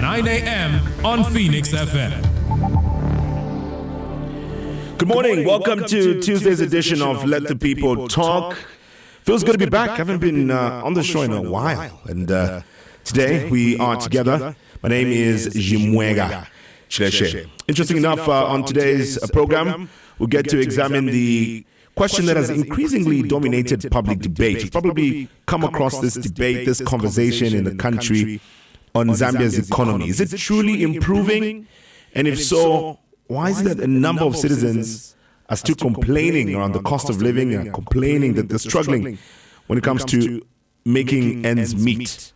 9 a.m. on Phoenix FM. Good morning. Welcome to Tuesday's edition of Let the People Talk. Feels good to be back. I haven't been on the show in a while. And today we are together. My name is Jimwega Chileshe. Interesting enough, on today's program, we'll get to examine the question that has increasingly dominated public debate. You've probably come across this debate, this conversation in the country on Zambia's economy. Is it truly improving? And if so, why is it that a number of citizens are still complaining around the cost of living and complaining that they're struggling when it comes to making ends meet?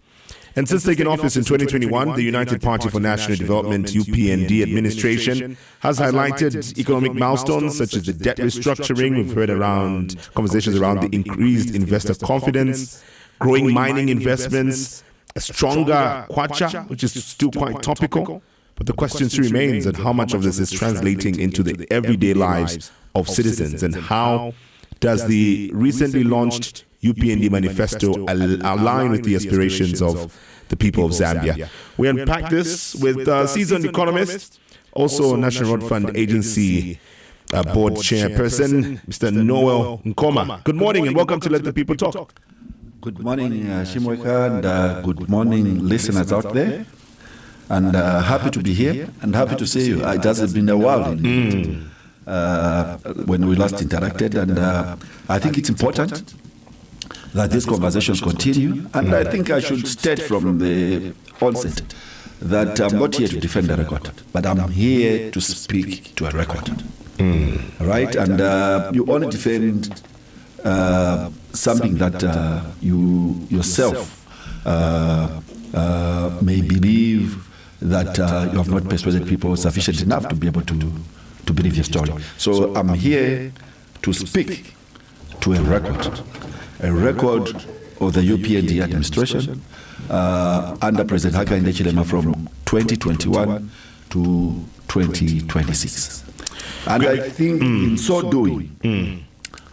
And since taking office in 2021, the United Party for National Development, UPND administration, has highlighted economic milestones such as the debt restructuring. We've heard around conversations around the increased investor confidence, growing mining investments, a stronger kwacha, which is still quite topical. But the question still remains on how much of this is translating into the everyday lives of citizens, and how does the recently launched UPND manifesto align with the aspirations of the people of Zambia? We unpack this with seasoned economist, also National Road Fund Agency board chairperson, Mr. Noel Nkoma. Good morning and welcome to Let the People Talk. Good morning, Shimweka, and good morning, listeners out there. And happy to be here and happy to see you. It has been a while when we last interacted, and I think it's important that these conversations continue. And I think I should state from the onset that I'm not here to defend a record, but I'm here to speak to a record. Right? And you only defend something that you yourself may believe that you have not persuaded people sufficient enough to be able to believe your story. So I'm here to speak to a record of the UPND administration under President Hakainde Hichilema from 2021 to 2026. And I think in so doing,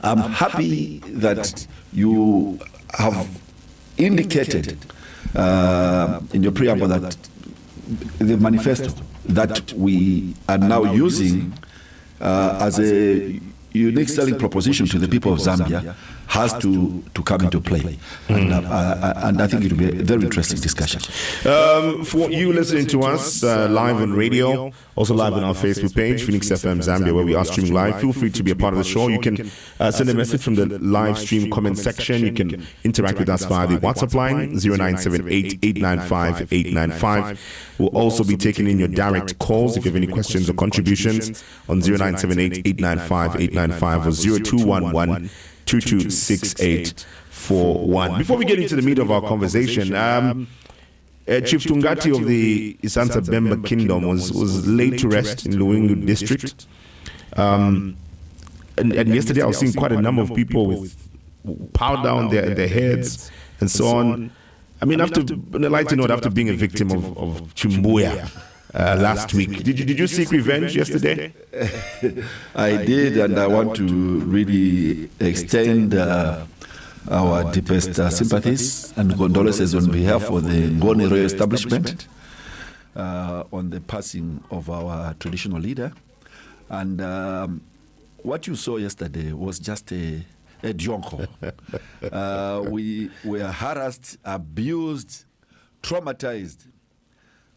I'm happy that you have indicated in your preamble that the manifesto that we are now using as a unique selling proposition to the people of Zambia has to come into play. And I think it will be a very interesting discussion. For you listening to us live on radio, also live on our Facebook page, Phoenix FM Zambia, where we are streaming live, feel free to be a part of the show. You can send a message from the live stream comment section. You can interact with us via the WhatsApp line, 0978-895-895. We'll also be taking in your direct calls if you have any questions or contributions on 0978-895-895 or 0211-226841. Before we get into the meat of our conversation, Chief Tungati of the Isansa Bemba Kingdom was laid to rest in Luwingu district. And yesterday I was seeing quite a number of people with powder down their heads and so on. I mean, after being a victim of Chimbuya last week, did you seek revenge yesterday? I did, and I want to really extend our deepest sympathies and condolences on behalf of the Ngoni Royal establishment on the passing of our traditional leader. And what you saw yesterday was just a jonko. We were harassed, abused, traumatized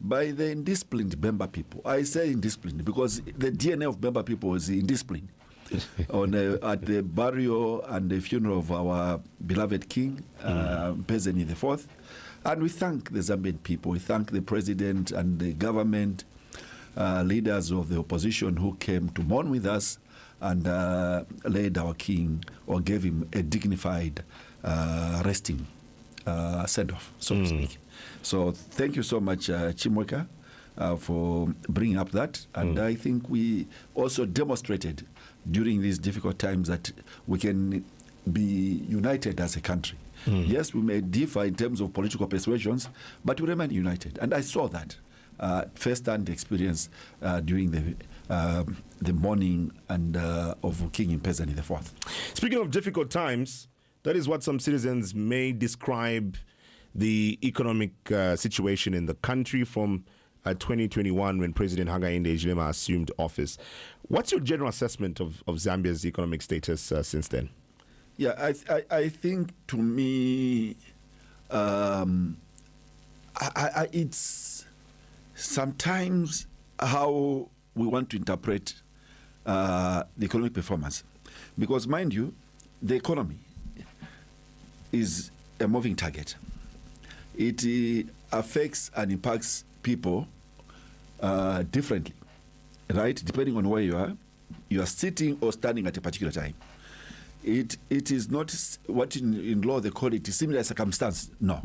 by the indisciplined Bemba people. I say indisciplined because the DNA of Bemba people is indiscipline. At the burial and the funeral of our beloved king, Mpezeni IV. And we thank the Zambian people, we thank the president and the government, leaders of the opposition who came to mourn with us and laid our king, or gave him a dignified resting send-off, so to speak. So thank you so much, Chimweka, for bringing up that. And I think we also demonstrated during these difficult times that we can be united as a country. Yes, we may differ in terms of political persuasions, but we remain united. And I saw that first-hand experience during the mourning and of King Mpezeni IV. Speaking of difficult times, that is what some citizens may describe the economic situation in the country, from 2021 when President Hakainde Hichilema assumed office. What's your general assessment of Zambia's economic status since then? Yeah, I think to me, it's sometimes how we want to interpret the economic performance. Because mind you, the economy is a moving target. It affects and impacts people differently, right? Depending on where you are sitting or standing at a particular time. It is not what in law they call it similar circumstance. No.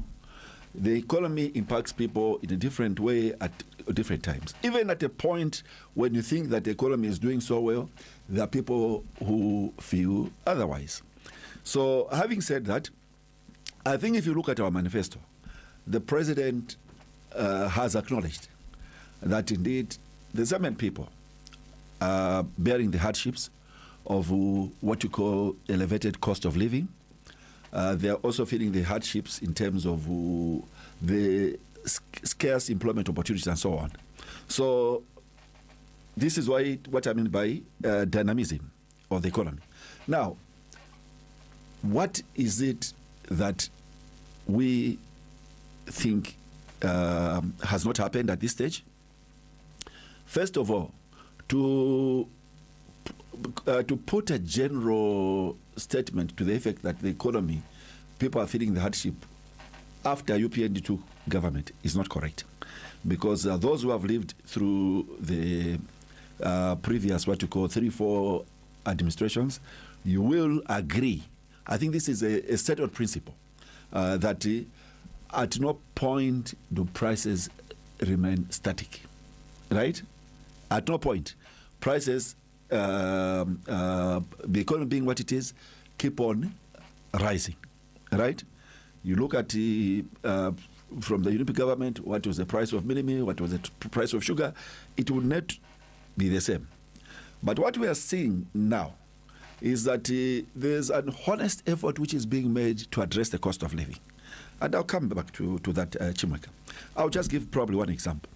The economy impacts people in a different way at different times. Even at a point when you think that the economy is doing so well, there are people who feel otherwise. So having said that, I think if you look at our manifesto, the president has acknowledged that indeed the Zambian people are bearing the hardships of what you call elevated cost of living. They are also feeling the hardships in terms of the scarce employment opportunities and so on. So this is what I mean by dynamism of the economy. Now, what is it that we think has not happened at this stage? First of all, to put a general statement to the effect that the economy, people are feeling the hardship after UPND took government is not correct. Because those who have lived through the previous, what you call 3-4 administrations, you will agree. I think this is a settled principle that at no point do prices remain static, right? At no point. Prices, the economy being what it is, keep on rising, right? You look at from the UNIP government, what was the price of minimi, what was the price of sugar, it would not be the same. But what we are seeing now is that there's an honest effort which is being made to address the cost of living. And I'll come back to that, Chimweka. I'll just give probably one example.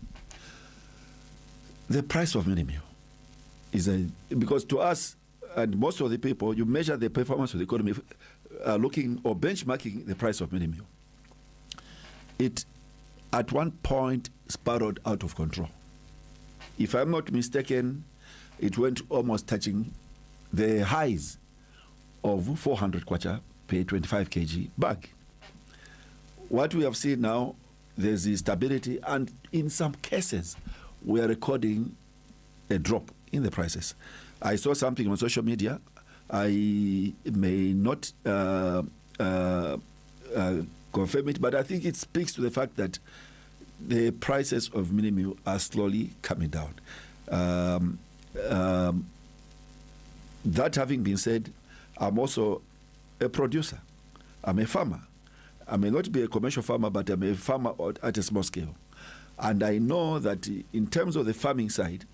The price of minimum is because to us and most of the people, you measure the performance of the economy looking or benchmarking the price of minimum. It at one point spiraled out of control. If I'm not mistaken, it went almost touching the highs of 400 kwacha per 25 kg bag. What we have seen now, there's the stability, and in some cases, we are recording a drop in the prices. I saw something on social media. I may not confirm it, but I think it speaks to the fact that the prices of minimum are slowly coming down. That having been said, I'm also a producer. I'm a farmer. I may not be a commercial farmer, but I'm a farmer at a small scale. And I know that in terms of the farming side,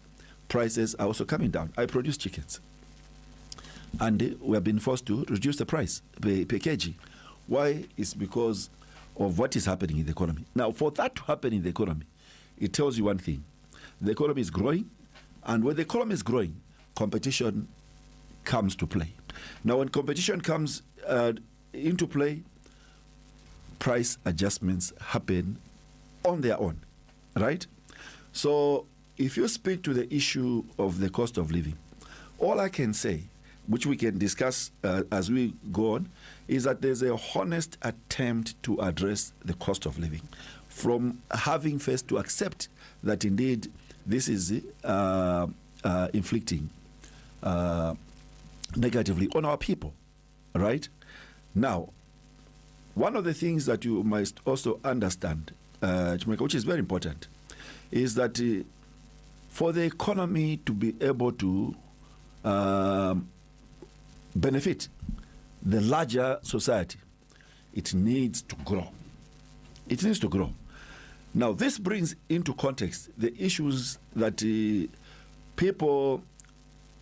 prices are also coming down. I produce chickens. And we have been forced to reduce the price per kg. Why? It's because of what is happening in the economy. Now, for that to happen in the economy, it tells you one thing. The economy is growing, and when the economy is growing, competition comes to play. Now, when competition comes into play, price adjustments happen on their own, right? So if you speak to the issue of the cost of living, all I can say, which we can discuss as we go on, is that there's a honest attempt to address the cost of living, from having first to accept that indeed this is inflicting negatively on our people, right? Now, one of the things that you must also understand, which is very important, is that for the economy to be able to benefit the larger society, it needs to grow. It needs to grow. Now, this brings into context the issues that people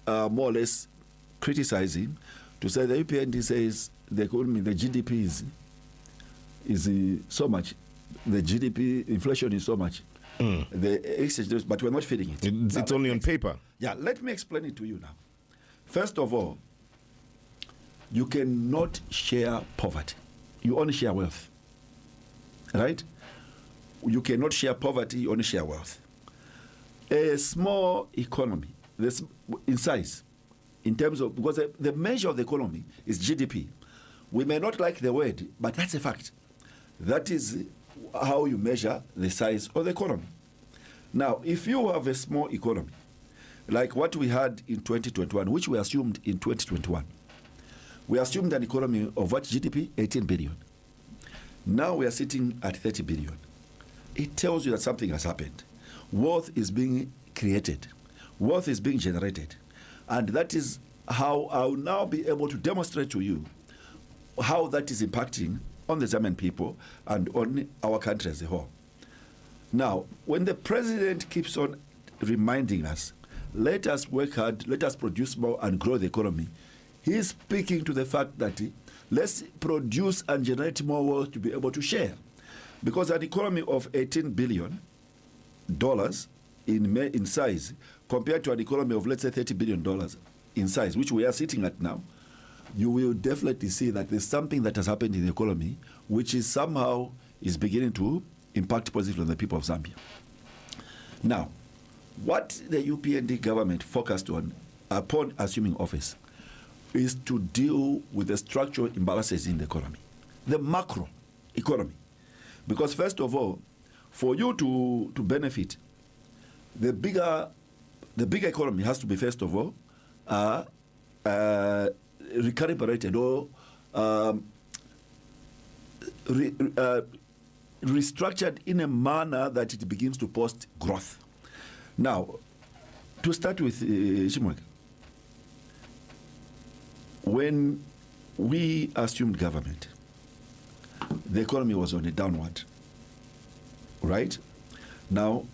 are more or less criticizing, to say the UPND says the economy, the GDP is so much, the GDP inflation is so much. the exchange, but we're not feeding it. It's only on paper. Yeah, let me explain it to you now. First of all, you cannot share poverty. You only share wealth. Right? You cannot share poverty, you only share wealth. A small economy, this in size, in terms of, because the measure of the economy is GDP. We may not like the word, but that's a fact. That is how you measure the size of the economy. Now, if you have a small economy, like what we had in 2021, which we assumed in 2021, we assumed an economy of what GDP? 18 billion. Now we are sitting at 30 billion. It tells you that something has happened. Wealth is being created. Wealth is being generated. And that is how I will now be able to demonstrate to you how that is impacting on the Zambian people and on our country as a whole. Now, when the president keeps on reminding us, let us work hard, let us produce more and grow the economy, he's speaking to the fact that let's produce and generate more wealth to be able to share. Because an economy of $18 billion in size compared to an economy of, let's say, $30 billion in size, which we are sitting at now, you will definitely see that there's something that has happened in the economy which is somehow is beginning to impact positively on the people of Zambia. Now, what the UPND government focused on upon assuming office is to deal with the structural imbalances in the economy, the macro economy. Because first of all, for you to benefit, the bigger economy has to be, first of all, recalibrated or restructured in a manner that it begins to post growth. Now, to start with, Chimweka, when we assumed government, the economy was on a downward, right? Now,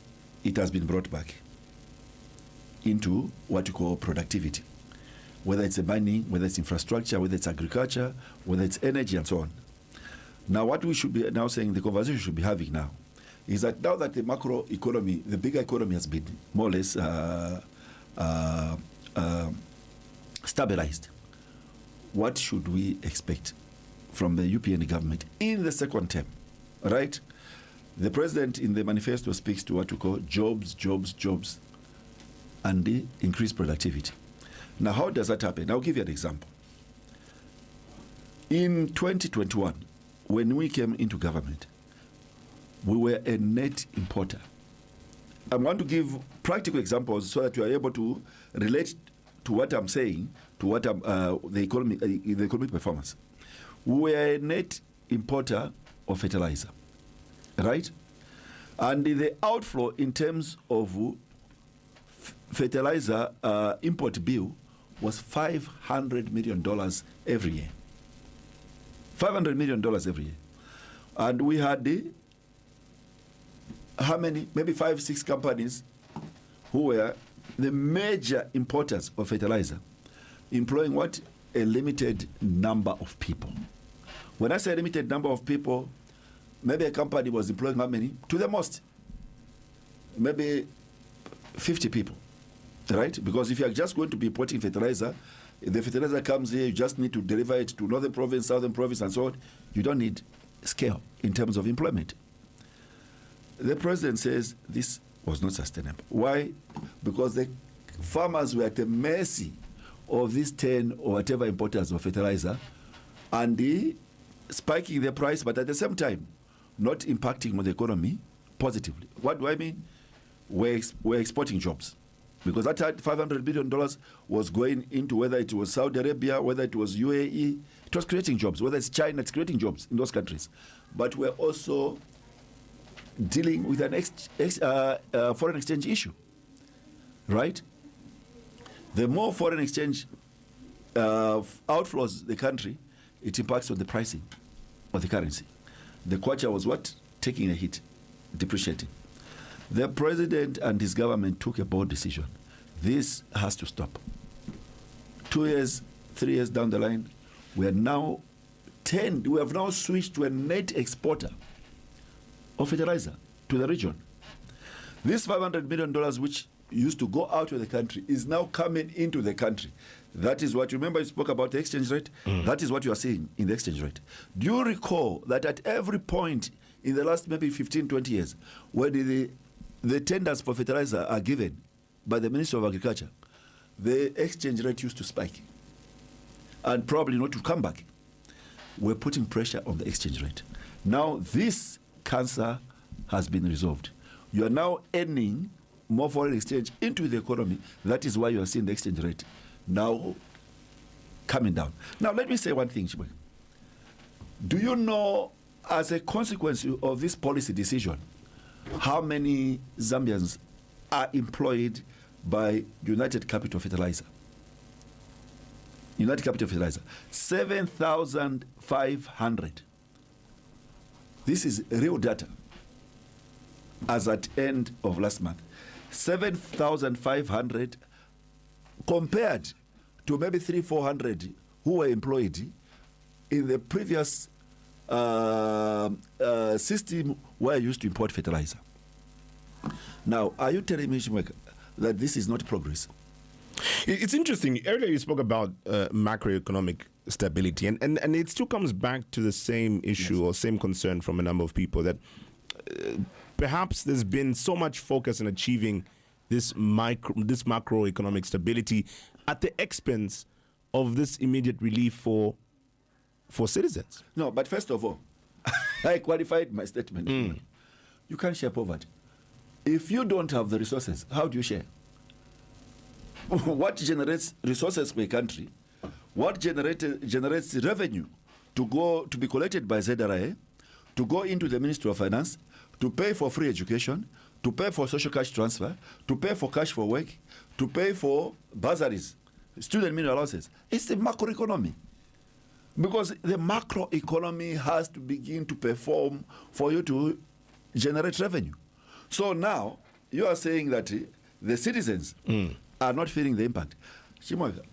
it has been brought back into what you call productivity, whether it's a mining, whether it's infrastructure, whether it's agriculture, whether it's energy, and so on. Now, what we should be now saying, the conversation we should be having now, is that now that the macro economy, the bigger economy has been more or less stabilized, what should we expect from the UPN government in the second term, right? The president in the manifesto speaks to what we call jobs, and the increased productivity. Now, how does that happen? I'll give you an example. In 2021, when we came into government, we were a net importer. I want to give practical examples so that you are able to relate to what I'm saying, to what the economic performance. We were a net importer of fertilizer, right? And the outflow in terms of fertilizer import bill was $500 million every year. $500 million every year. And we had how many? Maybe 5-6 companies who were the major importers of fertilizer, employing what? A limited number of people. When I say limited number of people, maybe a company was employing how many? To the most, maybe 50 people, right? Because if you are just going to be importing fertilizer, if the fertilizer comes here, you just need to deliver it to northern province, southern province, and so on. You don't need scale in terms of employment. The president says this was not sustainable. Why? Because the farmers were at the mercy of these 10 or whatever importers of fertilizer, and spiking the price, but at the same time, not impacting on the economy positively. What do I mean? We're exporting jobs. Because that $500 billion was going into, whether it was Saudi Arabia, whether it was UAE, it was creating jobs. Whether it's China, it's creating jobs in those countries. But we're also dealing with an foreign exchange issue, right? The more foreign exchange outflows the country, it impacts on the pricing of the currency. The kwacha was what? Taking a hit, depreciating. The president and his government took a bold decision. This has to stop. 2 years, 3 years down the line, we have now switched to a net exporter of fertilizer to the region. This $500 million which used to go out of the country is now coming into the country. That is what, remember you spoke about the exchange rate? That is what you are seeing in the exchange rate. Do you recall that at every point in the last maybe 15, 20 years, when the tenders for fertilizer are given by the Ministry of Agriculture, the exchange rate used to spike and probably not to come back. We're putting pressure on the exchange rate. Now this cancer has been resolved. You are now earning more foreign exchange into the economy. That is why you are seeing the exchange rate now coming down. Now let me say one thing, Chibwe. Do you know, as a consequence of this policy decision, how many Zambians are employed by United Capital Fertilizer? United Capital Fertilizer, 7,500. This is real data as at end of last month. 7,500 compared to maybe 300-400 who were employed in the previous system where you used to import fertilizer. Now, are you telling me, Shimweka, that this is not progress? It's interesting. Earlier you spoke about macroeconomic stability, and it still comes back to the same issue or same concern from a number of people that perhaps there's been so much focus on achieving this macroeconomic stability at the expense of this immediate relief for citizens. No, but first of all, I qualified my statement. You can't share poverty. If you don't have the resources, how do you share? What generates resources for a country? What generates revenue to be collected by ZRA, to go into the Ministry of Finance, to pay for free education, to pay for social cash transfer, to pay for cash for work, to pay for bursaries, student meal allowances? It's the macroeconomy. Because the macroeconomy has to begin to perform for you to generate revenue. So now you are saying that the citizens are not feeling the impact. Shimoga,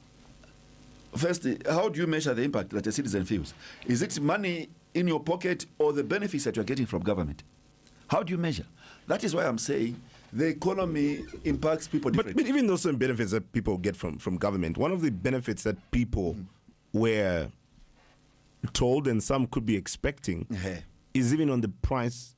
first, how do you measure the impact that a citizen feels? Is it money in your pocket or the benefits that you are getting from government? How do you measure? That is why I'm saying the economy impacts people differently. But even those some benefits that people get from government, one of the benefits that people were told and some could be expecting is even on the price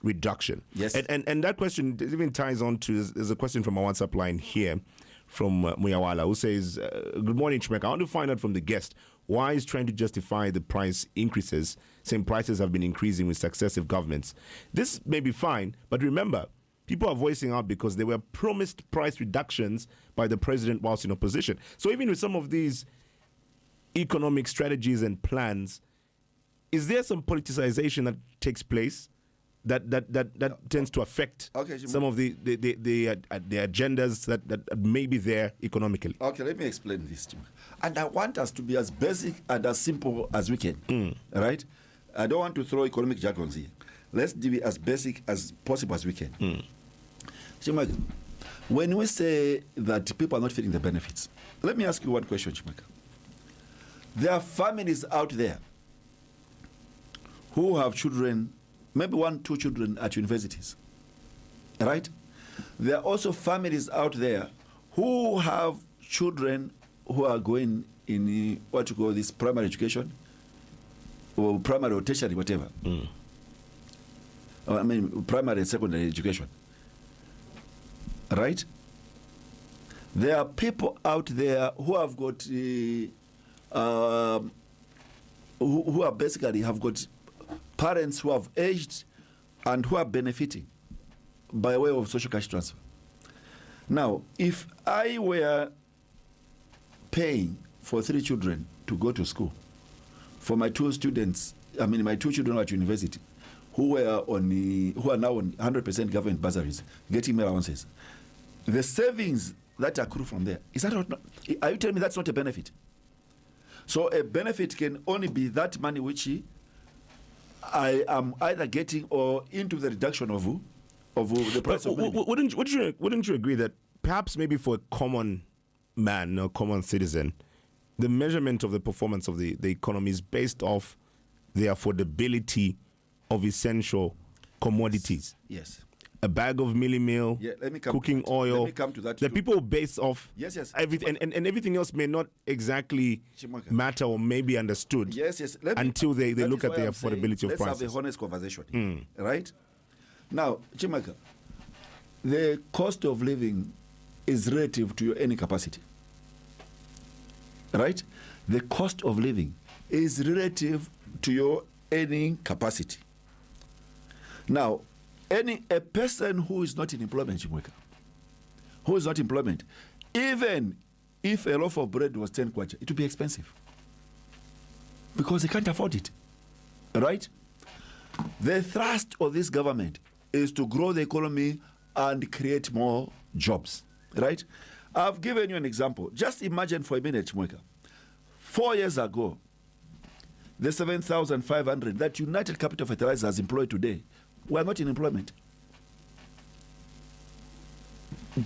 reduction. Yes. And that question even ties on to, there's a question from our WhatsApp line here from Muyawala, who says, good morning, Chimeka. I want to find out from the guest why he's trying to justify the price increases, saying prices have been increasing with successive governments. This may be fine, but remember, people are voicing out because they were promised price reductions by the president whilst in opposition. So even with some of these economic strategies and plans, is there some politicization that takes place that tends to affect some of the agendas that may be there economically? Okay, let me explain this to you. And I want us to be as basic and as simple as we can. Right? I don't want to throw economic jargons here. Let's be as basic as possible as we can. Chimaka, when we say that people are not feeling the benefits, let me ask you one question, Chimaka. There are families out there who have children, maybe 1-2 children at universities, right? There are also families out there who have children who are going in what you call this primary education, or primary or tertiary, whatever. I mean, primary and secondary education, right? There are people out there who have got, who are basically have got parents who have aged and who are benefiting by way of social cash transfer. Now, if I were paying for 3 children to go to school, for my 2 students, I mean my 2 children at university, who are now on 100% government bursaries, getting meal allowances, the savings that accrue from there, is that not? Are you telling me that's not a benefit? So a benefit can only be that money which I am either getting or into the reduction of the price of money. Wouldn't you agree that perhaps maybe for a common man or common citizen, the measurement of the performance of the economy is based off the affordability of essential commodities? Yes. a bag of milli meal, cooking oil. Let me come to that. The people base off everything, and everything else may not exactly matter or may be understood until they look at the affordability of prices. Let's have a honest conversation, right? Now, Chimaka, the cost of living is relative to your earning capacity, right? The cost of living is relative to your earning capacity. Now, a person who is not in employment, who is not in employment, even if a loaf of bread was 10 kwacha, it would be expensive because they can't afford it, right? The thrust of this government is to grow the economy and create more jobs, right? I've given you an example. Just imagine for a minute, Chimweka. 4 years ago, the 7,500 that United Capital Fertilizers employ today were not in employment.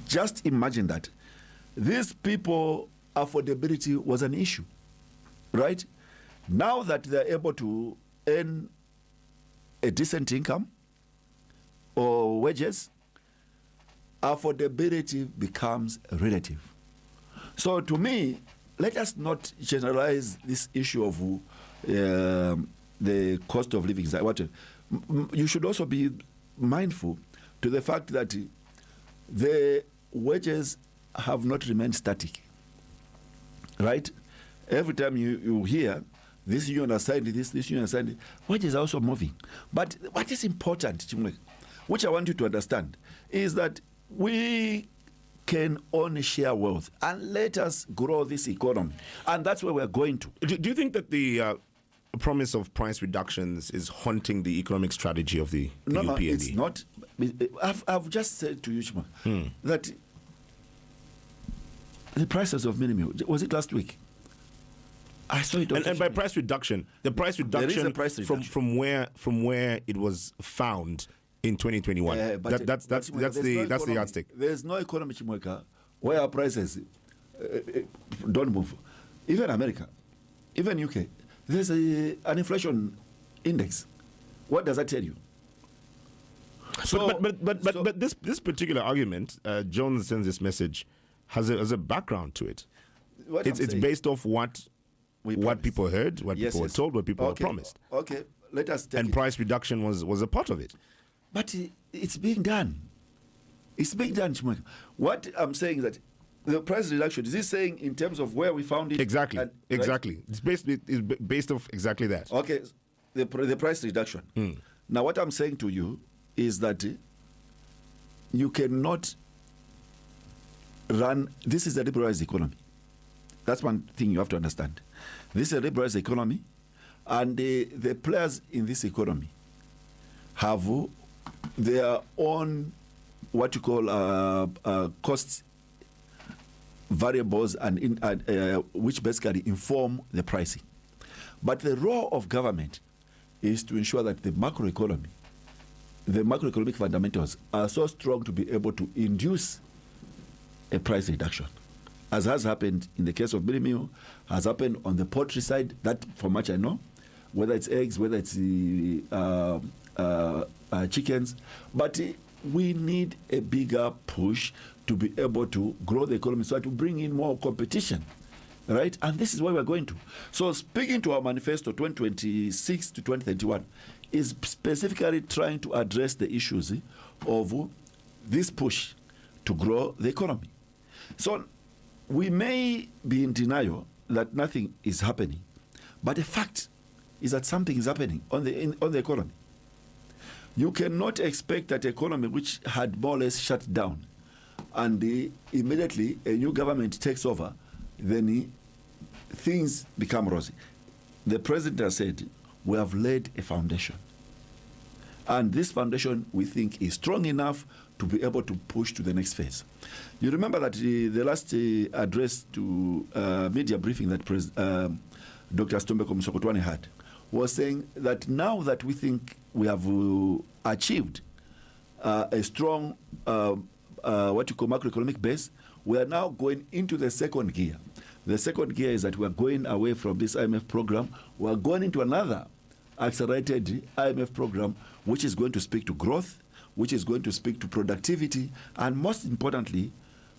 Just imagine that. These people, affordability was an issue, right? Now that they're able to earn a decent income or wages, affordability becomes relative. So to me, let us not generalize this issue of the cost of living. You should also be mindful to the fact that the wages have not remained static, right? Every time you hear this union assigned this union assigned, wages are also moving. But what is important, which I want you to understand, is that we can only share wealth and let us grow this economy. And that's where we're going to. Do you think that the promise of price reductions is haunting the economic strategy of the No, UPND? it's not. I've just said to you, Chima, that the prices of minimum, was it last week? I saw it. And by price reduction, the price reduction, there is a price reduction. from where it was found in 2021. That's the yardstick. There's no economy, Chimweka, where our prices don't move. Even America, even UK, there's an inflation index. What does that tell you? But this particular argument, Jones sends this message, has a background to it. It's based off what people heard, what people were told, what people were promised. Okay, let us take and price reduction was a part of it. But it's being done. It's being done, Chimweka. What I'm saying is that the price reduction, is this saying in terms of where we found it? Exactly. Exactly. Right? It's based off exactly that. Okay, the price reduction. Now, what I'm saying to you is that you cannot run. This is a liberalized economy. That's one thing you have to understand. This is a liberalized economy, and the players in this economy have their own what you call cost variables and which basically inform the pricing. But the role of government is to ensure that the macroeconomic fundamentals are so strong to be able to induce a price reduction, as has happened in the case of minimum, has happened on the poultry side, that from much I know, whether it's eggs, whether it's chickens. But we need a bigger push to be able to grow the economy so to bring in more competition, right? And this is where we're going to. So speaking to our manifesto 2026 to 2031 is specifically trying to address the issues of this push to grow the economy. So we may be in denial that nothing is happening, but the fact is that something is happening on the economy. You cannot expect that economy which had more or less shut down and immediately a new government takes over, then things become rosy. The president has said, we have laid a foundation. And this foundation, we think, is strong enough to be able to push to the next phase. You remember that the last address to media briefing that Dr. Stombeko Musokotwane had was saying that now that we think we have achieved a strong what you call macroeconomic base, we are now going into the second gear. The second gear is that we are going away from this IMF program. We are going into another accelerated IMF program, which is going to speak to growth, which is going to speak to productivity and, most importantly,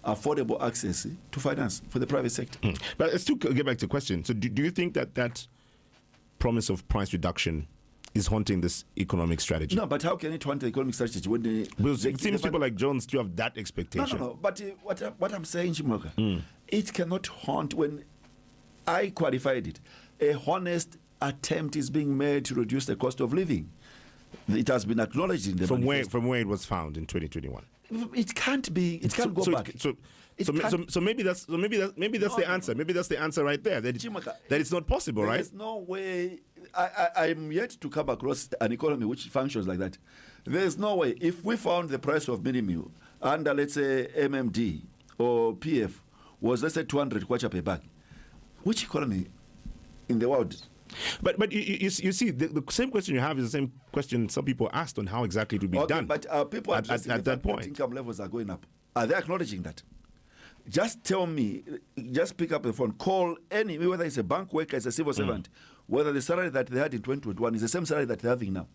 affordable access to finance for the private sector. But let's still get back to the question. So do you think that promise of price reduction is haunting this economic strategy? No, but how can it haunt the economic strategy when it seems people like Jones still have that expectation. No. But what I'm saying, Chimoka, it cannot haunt when I qualified it. A honest attempt is being made to reduce the cost of living. It has been acknowledged in the from where it was found in 2021. It can't be. It can't go back. So maybe that's the answer. Maybe that's the answer right there. That it's not possible, right? There's no way. I'm yet to come across an economy which functions like that. There's no way. If we found the price of mini meal under, let's say, MMD or PF was, let's say, 200 kwacha per bag, which economy in the world? But you see, the same question you have is the same question some people asked on how exactly it would be done. But people at that point, income levels are going up. Are they acknowledging that? Just tell me, just pick up the phone, call any, whether it's a bank worker, it's a civil servant, whether the salary that they had in 2021 is the same salary that they're having now.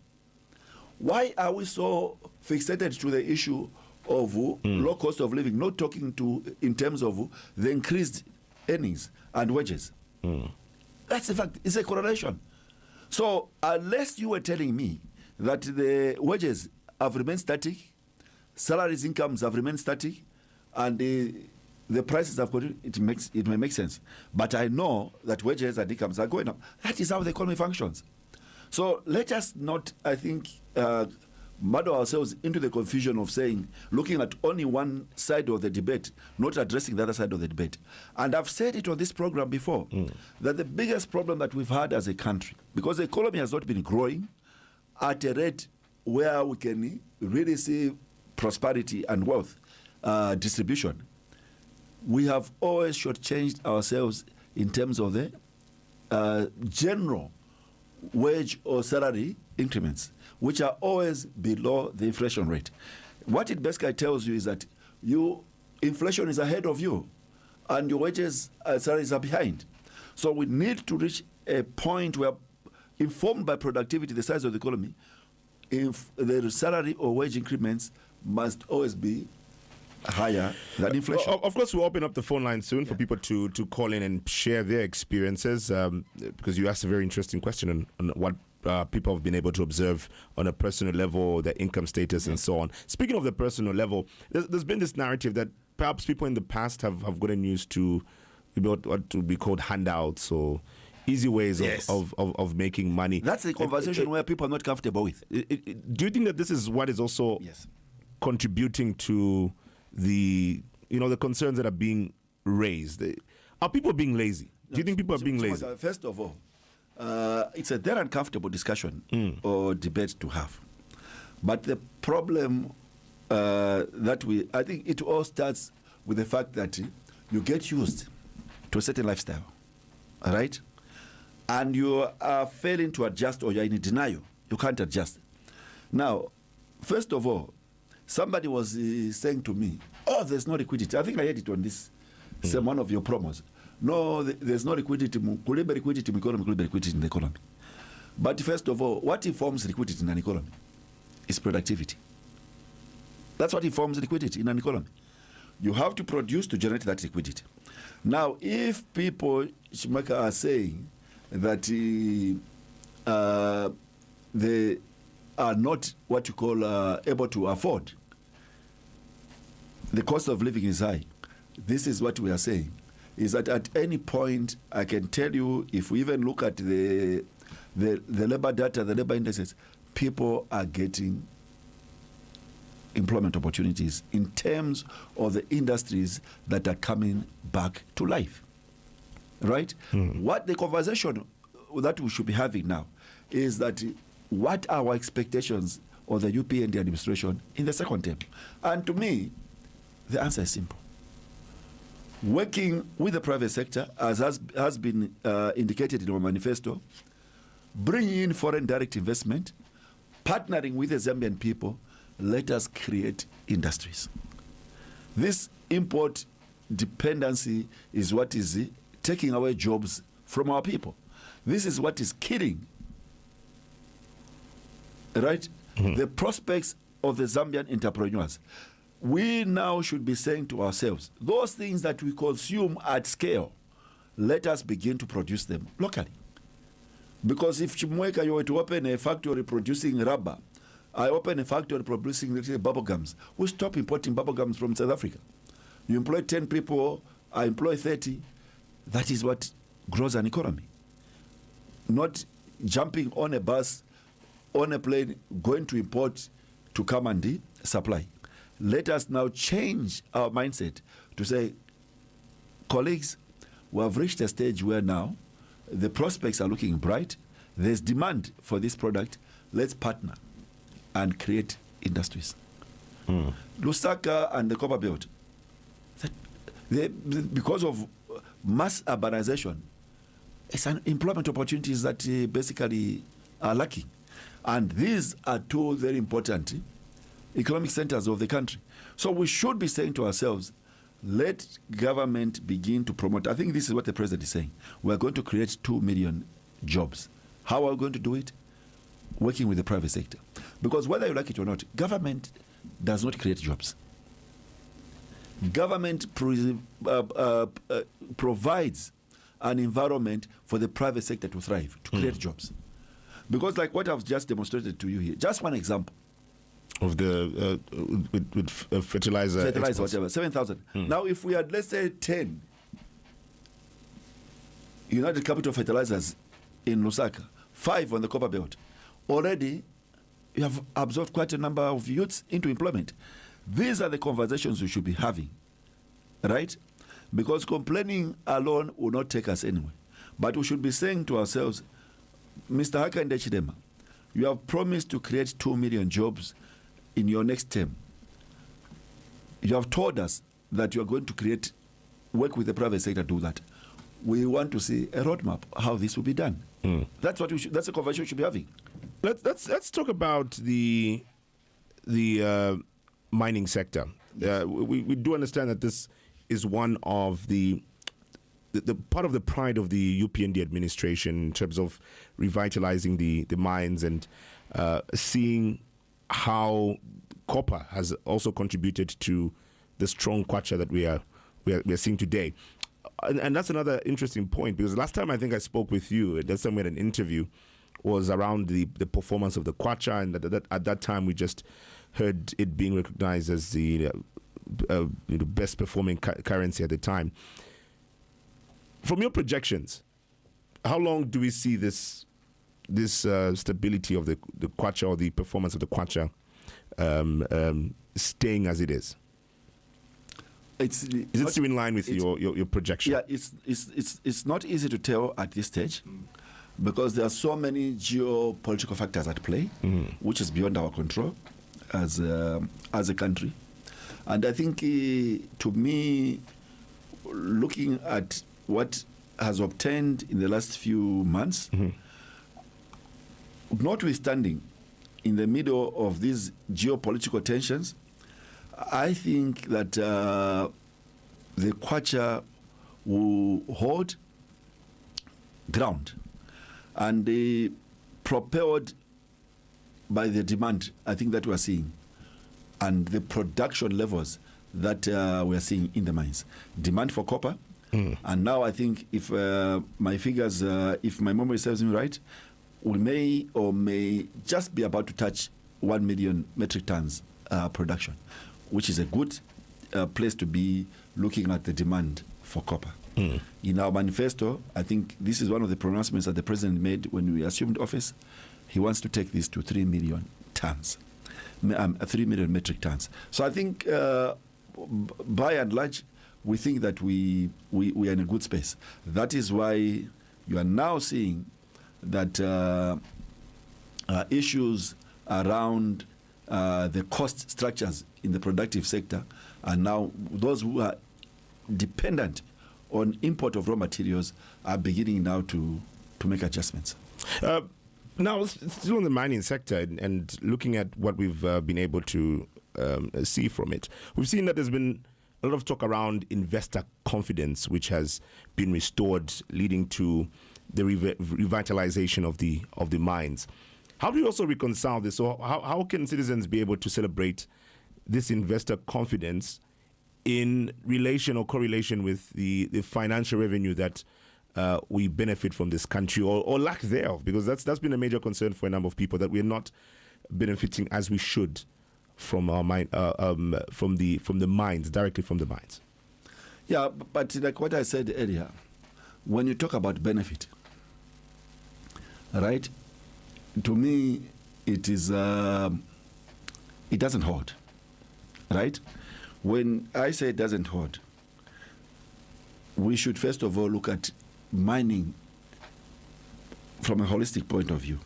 Why are we so fixated to the issue of low cost of living, not talking to in terms of the increased earnings and wages? That's the fact. It's a correlation. So unless you were telling me that the wages have remained static, salaries, incomes have remained static, and the prices have gone, it may make sense. But I know that wages and incomes are going up. That is how the economy functions. So let us not, I think, muddle ourselves into the confusion of saying, looking at only one side of the debate, not addressing the other side of the debate. And I've said it on this program before, that the biggest problem that we've had as a country, because the economy has not been growing at a rate where we can really see prosperity and wealth distribution, we have always shortchanged ourselves in terms of the general wage or salary increments, which are always below the inflation rate. What it basically tells you is that inflation is ahead of you and your wages salaries are behind. So we need to reach a point where, informed by productivity, the size of the economy, if the salary or wage increments must always be higher than inflation. Of course, we'll open up the phone line soon for people to call in and share their experiences, because you asked a very interesting question on what people have been able to observe on a personal level, their income status, and so on. Speaking of the personal level, there's been this narrative that perhaps people in the past have gotten used to what would be called handouts or easy ways of making money. That's a conversation where people are not comfortable with. Do you think that this is what is also contributing to the concerns that are being raised? Are people being lazy? Do you think people are being lazy? First of all, it's a very uncomfortable discussion or debate to have. But the problem I think it all starts with the fact that you get used to a certain lifestyle, all right? And you are failing to adjust, or you're in denial. You can't adjust. Now, first of all, somebody was saying to me, there's no liquidity. I think I heard it on this, one of your promos. No, there's no liquidity. Could there be liquidity in the economy? Could there be liquidity in the economy? But first of all, what informs liquidity in an economy is productivity. That's what informs liquidity in an economy. You have to produce to generate that liquidity. Now, if people, Shimaka, are saying that they are not what you call able to afford, the cost of living is high. This is what we are saying, is that at any point, I can tell you, if we even look at the labor data, the labor indices, people are getting employment opportunities in terms of the industries that are coming back to life. Right? What the conversation that we should be having now is that what are our expectations of the UPND administration in the second term? And to me, the answer is simple. Working with the private sector, as has been indicated in our manifesto, bringing in foreign direct investment, partnering with the Zambian people, let us create industries. This import dependency is what is taking away jobs from our people. This is what is killing, right? The prospects of the Zambian entrepreneurs. We now should be saying to ourselves, those things that we consume at scale, let us begin to produce them locally. Because if Chimweka, you were to open a factory producing rubber, I open a factory producing, let's say, bubble gums, we stop importing bubble gums from South Africa. You employ 10 people, I employ 30. That is what grows an economy. Not jumping on a bus, on a plane, going to import to come and supply. Let us now change our mindset to say, colleagues, we have reached a stage where now the prospects are looking bright. There's demand for this product. Let's partner and create industries. Lusaka and the Copper Belt, because of mass urbanization, it's an employment opportunities that basically are lacking. And these are two very important economic centers of the country. So we should be saying to ourselves, let government begin to promote. I think this is what the president is saying. We're going to create 2 million jobs. How are we going to do it? Working with the private sector. Because whether you like it or not, government does not create jobs. Government provides an environment for the private sector to thrive, to create jobs. Because like what I've just demonstrated to you here, just one example. Of the with fertilizer exports. Whatever, 7,000. Now if we had, let's say, 10 United Capital Fertilizers in Lusaka, 5 on the Copper Belt, already you have absorbed quite a number of youths into employment. These are the conversations we should be having, right? Because complaining alone will not take us anywhere. But we should be saying to ourselves, Mr. Hakainde Chidema, you have promised to create 2 million jobs in your next term. You have told us that you are going to work with the private sector to do that. We want to see a roadmap how this will be done. That's what that's a conversation we should be having. Let's talk about the mining sector. We do understand that this is one of the part of the pride of the UPND administration in terms of revitalizing the mines and seeing how copper has also contributed to the strong kwacha that we are seeing today. And that's another interesting point, because last time I think I spoke with you, last time we had an interview, was around the performance of the kwacha, and at that time we just heard it being recognized as the best performing currency at the time. From your projections, how long do we see this stability of the kwacha, or the performance of the kwacha staying as it is? Is it still in line with your projection? Yeah, it's not easy to tell at this stage, because there are so many geopolitical factors at play, which is beyond our control as a country. And I think, to me, looking at what has obtained in the last few months, notwithstanding, in the middle of these geopolitical tensions, I think that the kwacha will hold ground, and propelled by the demand, I think, that we are seeing, and the production levels that we are seeing in the mines. Demand for copper. And now I think, if my figures, if my memory serves me right, we may or may just be about to touch 1 million metric tons production, which is a good place to be looking at the demand for copper. In our manifesto, I think this is one of the pronouncements that the president made when we assumed office. He wants to take this to 3 million tons, 3 million metric tons. So I think, by and large, we think that we are in a good space. That is why you are now seeing that issues around the cost structures in the productive sector are now, those who are dependent on import of raw materials are beginning now to make adjustments. Now, still on the mining sector, and looking at what we've been able to see from it, we've seen that there's been a lot of talk around investor confidence, which has been restored, leading to the revitalization of the mines. How do you also reconcile this? So how can citizens be able to celebrate this investor confidence in relation or correlation with the financial revenue that we benefit from this country, or lack thereof? Because that's been a major concern for a number of people, that we're not benefiting as we should from our mine, from the mines, directly from the mines. Yeah, but like what I said earlier, when you talk about benefit, right? To me, it is it doesn't hold, right? When I say it doesn't hold, we should first of all look at mining from a holistic point of view.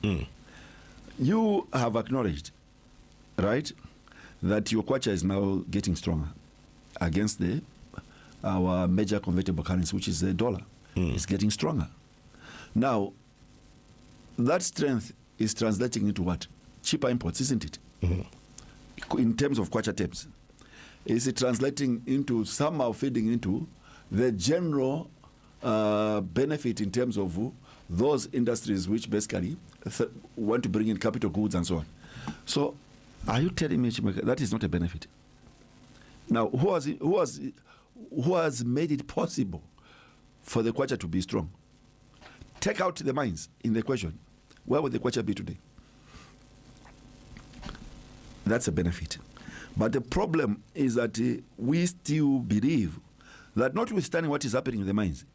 You have acknowledged, right, that your kwacha is now getting stronger against our major convertible currency, which is the dollar. It's getting stronger. Now, that strength is translating into what? Cheaper imports, isn't it? In terms of kwacha terms. Is it translating into, somehow feeding into the general benefit in terms of those industries which basically want to bring in capital goods and so on? So, are you telling me, Chimeka, that is not a benefit? Now, who has made it possible for the kwacha to be strong? Take out the mines in the equation. Where would the kwacha be today? That's a benefit. But the problem is that we still believe that, notwithstanding what is happening in the mines,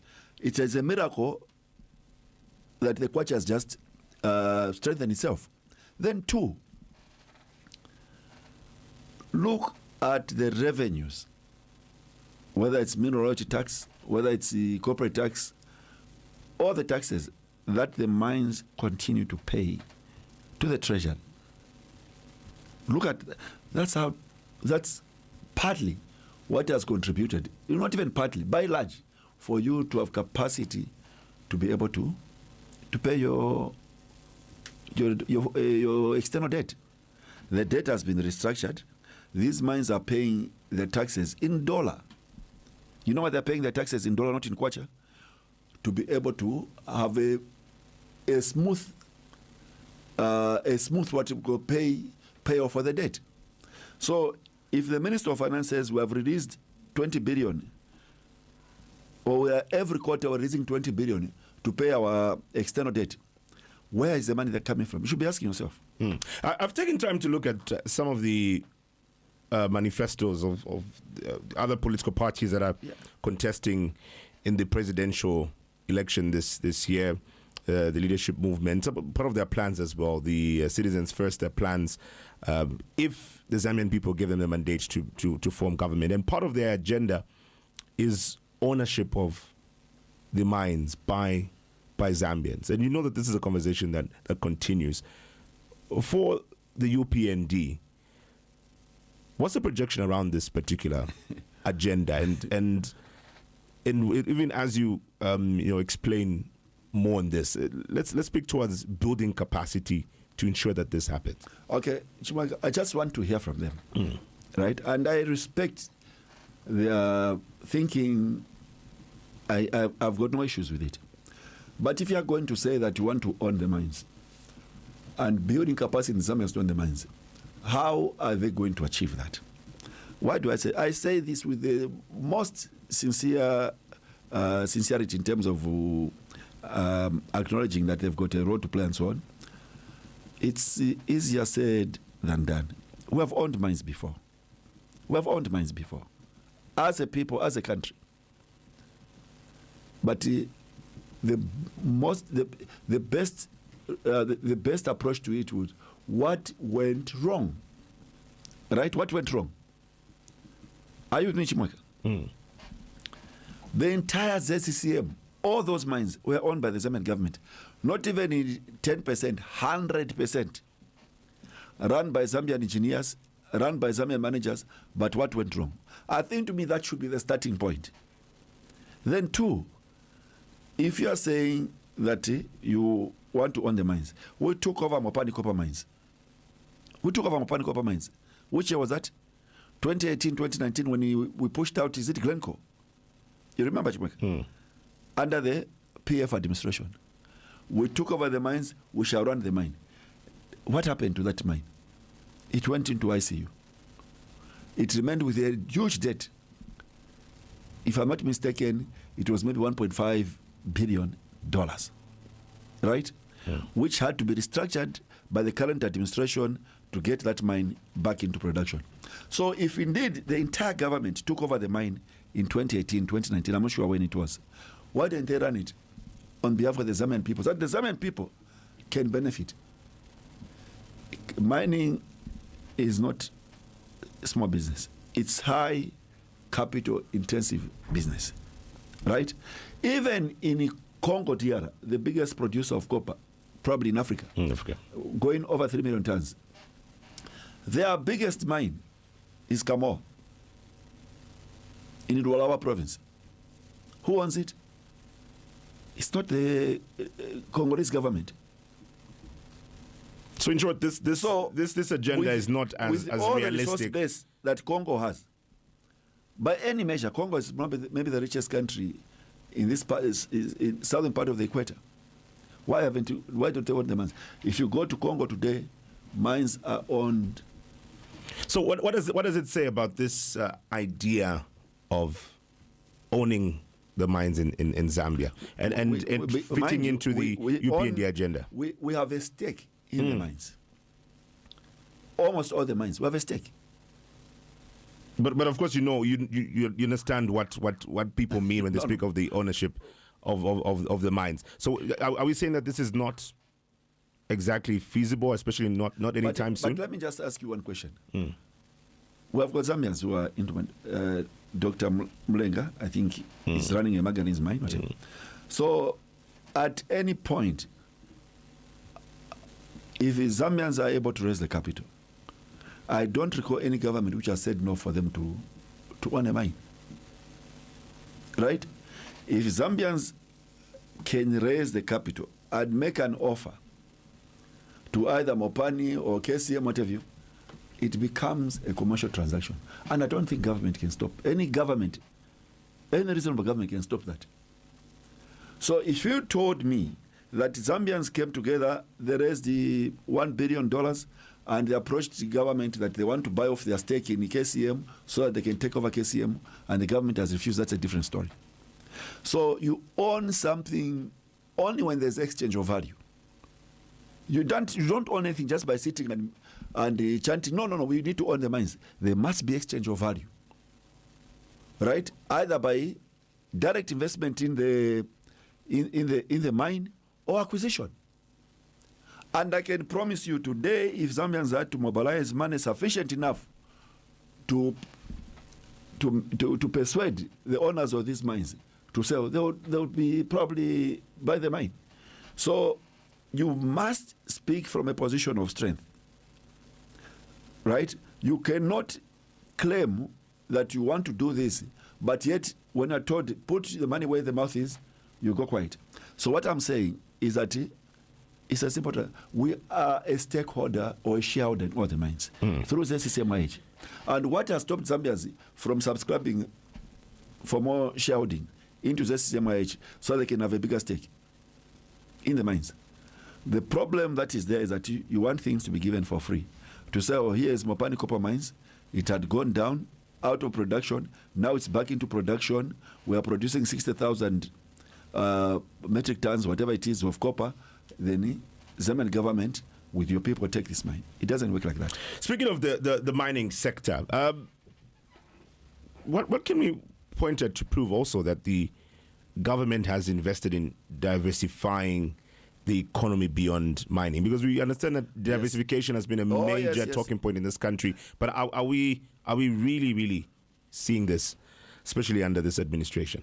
it is a miracle that the kwacha has just strengthened itself. Then two, look at the revenues, whether it's mineral royalty tax, whether it's the corporate tax, all the taxes that the mines continue to pay to the treasury. Look at that's partly what has contributed, not even partly, by large, for you to have capacity to be able to pay your external debt. The debt has been restructured. These mines are paying the taxes in dollar. You know why they're paying the taxes in dollar, not in kwacha? To be able to have a smooth what you go pay off for the debt. So if the Minister of Finance says we have released 20 billion, or we are every quarter we're releasing 20 billion to pay our external debt, where is the money that coming from? You should be asking yourself. I've taken time to look at some of the manifestos of other political parties that are contesting in the presidential election this year. The leadership movement, part of their plans as well, the Citizens First, their plans, if the Zambian people give them the mandate to form government. And part of their agenda is ownership of the mines by Zambians. And you know that this is a conversation that continues. For the UPND, what's the projection around this particular agenda? And even as you explain more on this, let's speak towards building capacity to ensure that this happens. Okay, Chimaka, I just want to hear from them, right? And I respect their thinking. I've got no issues with it. But if you are going to say that you want to own the mines and building capacity in Zambia to own the mines, how are they going to achieve that? Why do I say? I say this with the most sincerity in terms of acknowledging that they've got a role to play and so on. It's easier said than done. We have owned mines before. As a people, as a country. But the best approach to it was what went wrong. Right? What went wrong? Are you with me, Chimweka? The entire ZCCM, all those mines were owned by the Zambian government. Not even in 10%, 100%. Run by Zambian engineers, run by Zambian managers, but what went wrong? I think to me that should be the starting point. Then two, if you are saying that you want to own the mines, we took over Mopani copper mines. Which year was that? 2018, 2019, when we pushed out, is it Glencore? You remember, Chimweka? Under the PF administration. We took over the mines, we shall run the mine. what happened to that mine? It went into ICU. It remained with a huge debt. If I'm not mistaken, it was maybe $1.5 billion, right? Yeah. Which had to be restructured by the current administration to get that mine back into production. So if indeed the entire government took over the mine in 2018, 2019, I'm not sure when it was, why didn't they run it on behalf of the Zambian people so that the Zambian people can benefit? Mining is not small business. It's high capital intensive business, right? Even in Congo DR, the biggest producer of copper, probably in Africa, going over 3 million tons. Their biggest mine is Kamo in Lualaba province. Who owns it? It's not the Congolese government. So in short, this agenda is not as all realistic. The resource base that Congo has, by any measure, Congo is maybe the richest country in this part, is in southern part of the equator. Why don't they own the mines? If you go to Congo today, mines are owned. So what does it say about this idea of owning the mines in Zambia and fitting into the UPND agenda? We have a stake in the mines. Almost all the mines, we have a stake. But of course, you understand what people mean when they speak of the ownership of the mines. So are we saying that this is not exactly feasible, especially not anytime soon? But let me just ask you one question. We have got Zambians who are into Dr. Mlenga, I think, is running a manganese mine. Whatever. So at any point, if the Zambians are able to raise the capital, I don't recall any government which has said no for them to own a mine. Right? If Zambians can raise the capital and make an offer to either Mopani or KCM, whatever, it becomes a commercial transaction. And I don't think government can stop. Any reasonable government can stop that. So if you told me that Zambians came together, they raised the $1 billion and they approached the government that they want to buy off their stake in KCM so that they can take over KCM, and the government has refused, that's a different story. So you own something only when there's exchange of value. You don't own anything just by sitting and chanting, no, we need to own the mines. There must be exchange of value. Right? Either by direct investment in the mine or acquisition. And I can promise you today, if Zambians had to mobilize money sufficient enough to persuade the owners of these mines to sell, they would be probably buy the mine. So you must speak from a position of strength, right? You cannot claim that you want to do this, but yet when you're told put the money where the mouth is, you go quiet. So what I'm saying is that it's as simple. We are a stakeholder or a shareholder in all the mines through the CCMIH. And what has stopped Zambians from subscribing for more shareholding into the CCMIH so they can have a bigger stake in the mines? The problem that is there is that you want things to be given for free. To say, oh, here is Mopani Copper Mines. It had gone down, out of production. Now it's back into production. We are producing 60,000 metric tons, whatever it is, of copper. Then Zambian government, with your people, take this mine. It doesn't work like that. Speaking of the mining sector, what can we point at to prove also that the government has invested in diversifying the economy beyond mining? Because we understand that diversification has been a major talking point in this country. But are we really seeing this, especially under this administration?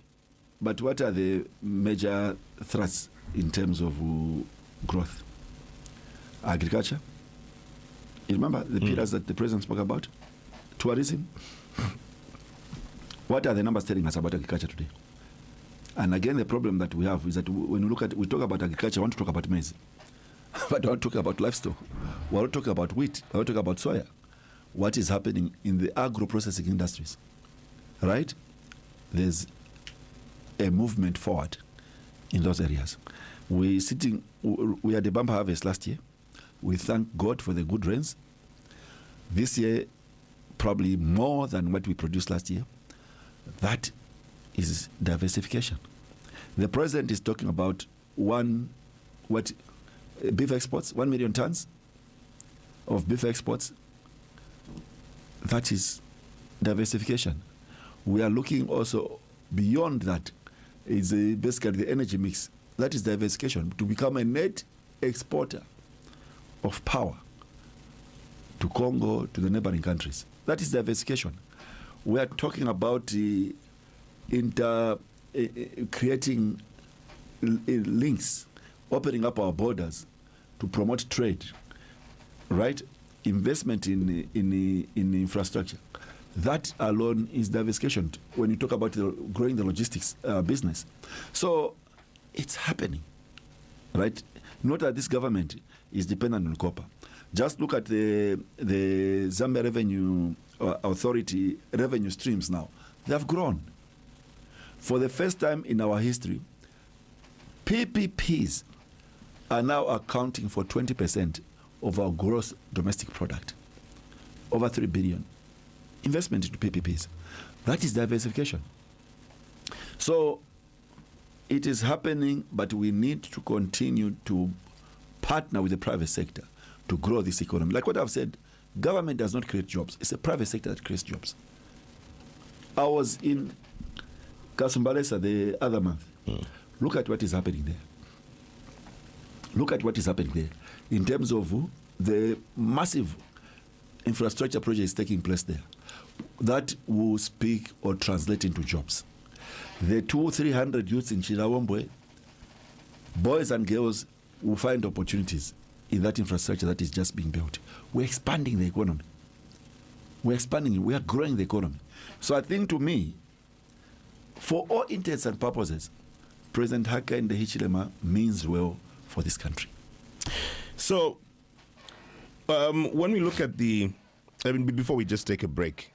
But what are the major thrusts in terms of growth? Agriculture. You remember the pillars that the president spoke about? Tourism. What are the numbers telling us about agriculture today? And again, the problem that we have is that when we talk about agriculture, I want to talk about maize. But I want to talk about livestock. We want to talk about wheat. I want to talk about soya. What is happening in the agro-processing industries? Right? There's a movement forward in those areas. We had a bumper harvest last year. We thank God for the good rains. This year, probably more than what we produced last year. That is diversification. The president is talking about beef exports, 1 million tons of beef exports. That is diversification. We are looking also beyond that. It's basically the energy mix. That is diversification, to become a net exporter of power to Congo, to the neighboring countries. That is diversification. We are talking about creating links, opening up our borders to promote trade, right? Investment in infrastructure. That alone is diversification when you talk about growing the logistics business. So it's happening, right? Not that this government is dependent on copper. Just look at the Zambia Revenue Authority revenue streams now. They have grown. For the first time in our history, PPPs are now accounting for 20% of our gross domestic product. Over 3 billion. Investment into PPPs. That is diversification. So it is happening, but we need to continue to partner with the private sector to grow this economy. Like what I've said, government does not create jobs. It's the private sector that creates jobs. I was in Kasumbalesa the other month. Look at what is happening there. Look at what is happening there in terms of the massive infrastructure projects taking place there that will speak or translate into jobs. The 200-300 youths in Chirawombwe, boys and girls, will find opportunities in that infrastructure that is just being built. We're expanding the economy. We're expanding, we are growing the economy. So I think, to me, for all intents and purposes, President Hakainde Hichilema means well for this country. So when we look at before we just take a break,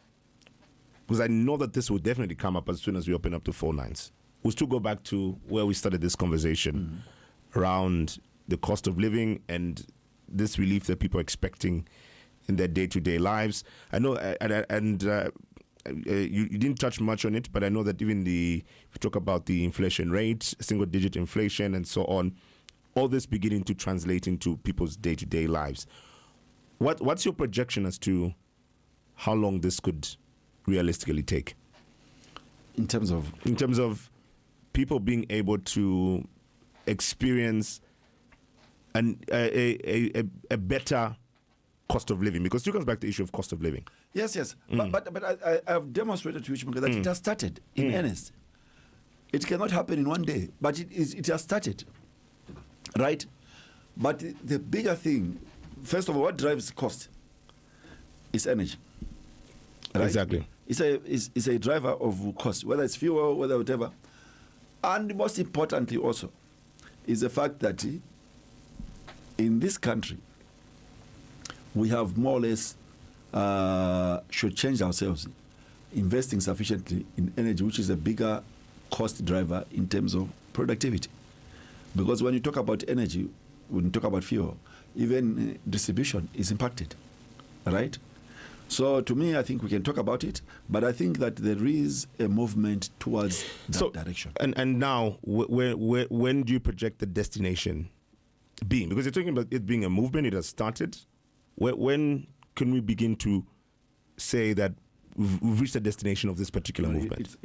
because I know that this will definitely come up as soon as we open up the phone lines. We'll still go back to where we started this conversation around the cost of living and this relief that people are expecting in their day-to-day lives. I know, you didn't touch much on it, but I know that even if you talk about the inflation rate, single-digit inflation, and so on, all this beginning to translate into people's day-to-day lives. What's your projection as to how long this could realistically take? In terms of people being able to experience a better cost of living, because it comes back to the issue of cost of living. Yes. But I've demonstrated to you that it has started in earnest. It cannot happen in one day, but it has started, right? But the bigger thing, first of all, what drives cost is energy. Right? Exactly. It's a driver of cost, whether it's fuel, whether whatever. And most importantly also is the fact that in this country, we have more or less should change ourselves, investing sufficiently in energy, which is a bigger cost driver in terms of productivity. Because when you talk about energy, when you talk about fuel, even distribution is impacted, right? So to me, I think we can talk about it, but I think that there is a movement towards that direction. And now, when do you project the destination being? Because you're talking about it being a movement, it has started. When can we begin to say that we've reached the destination of this particular movement?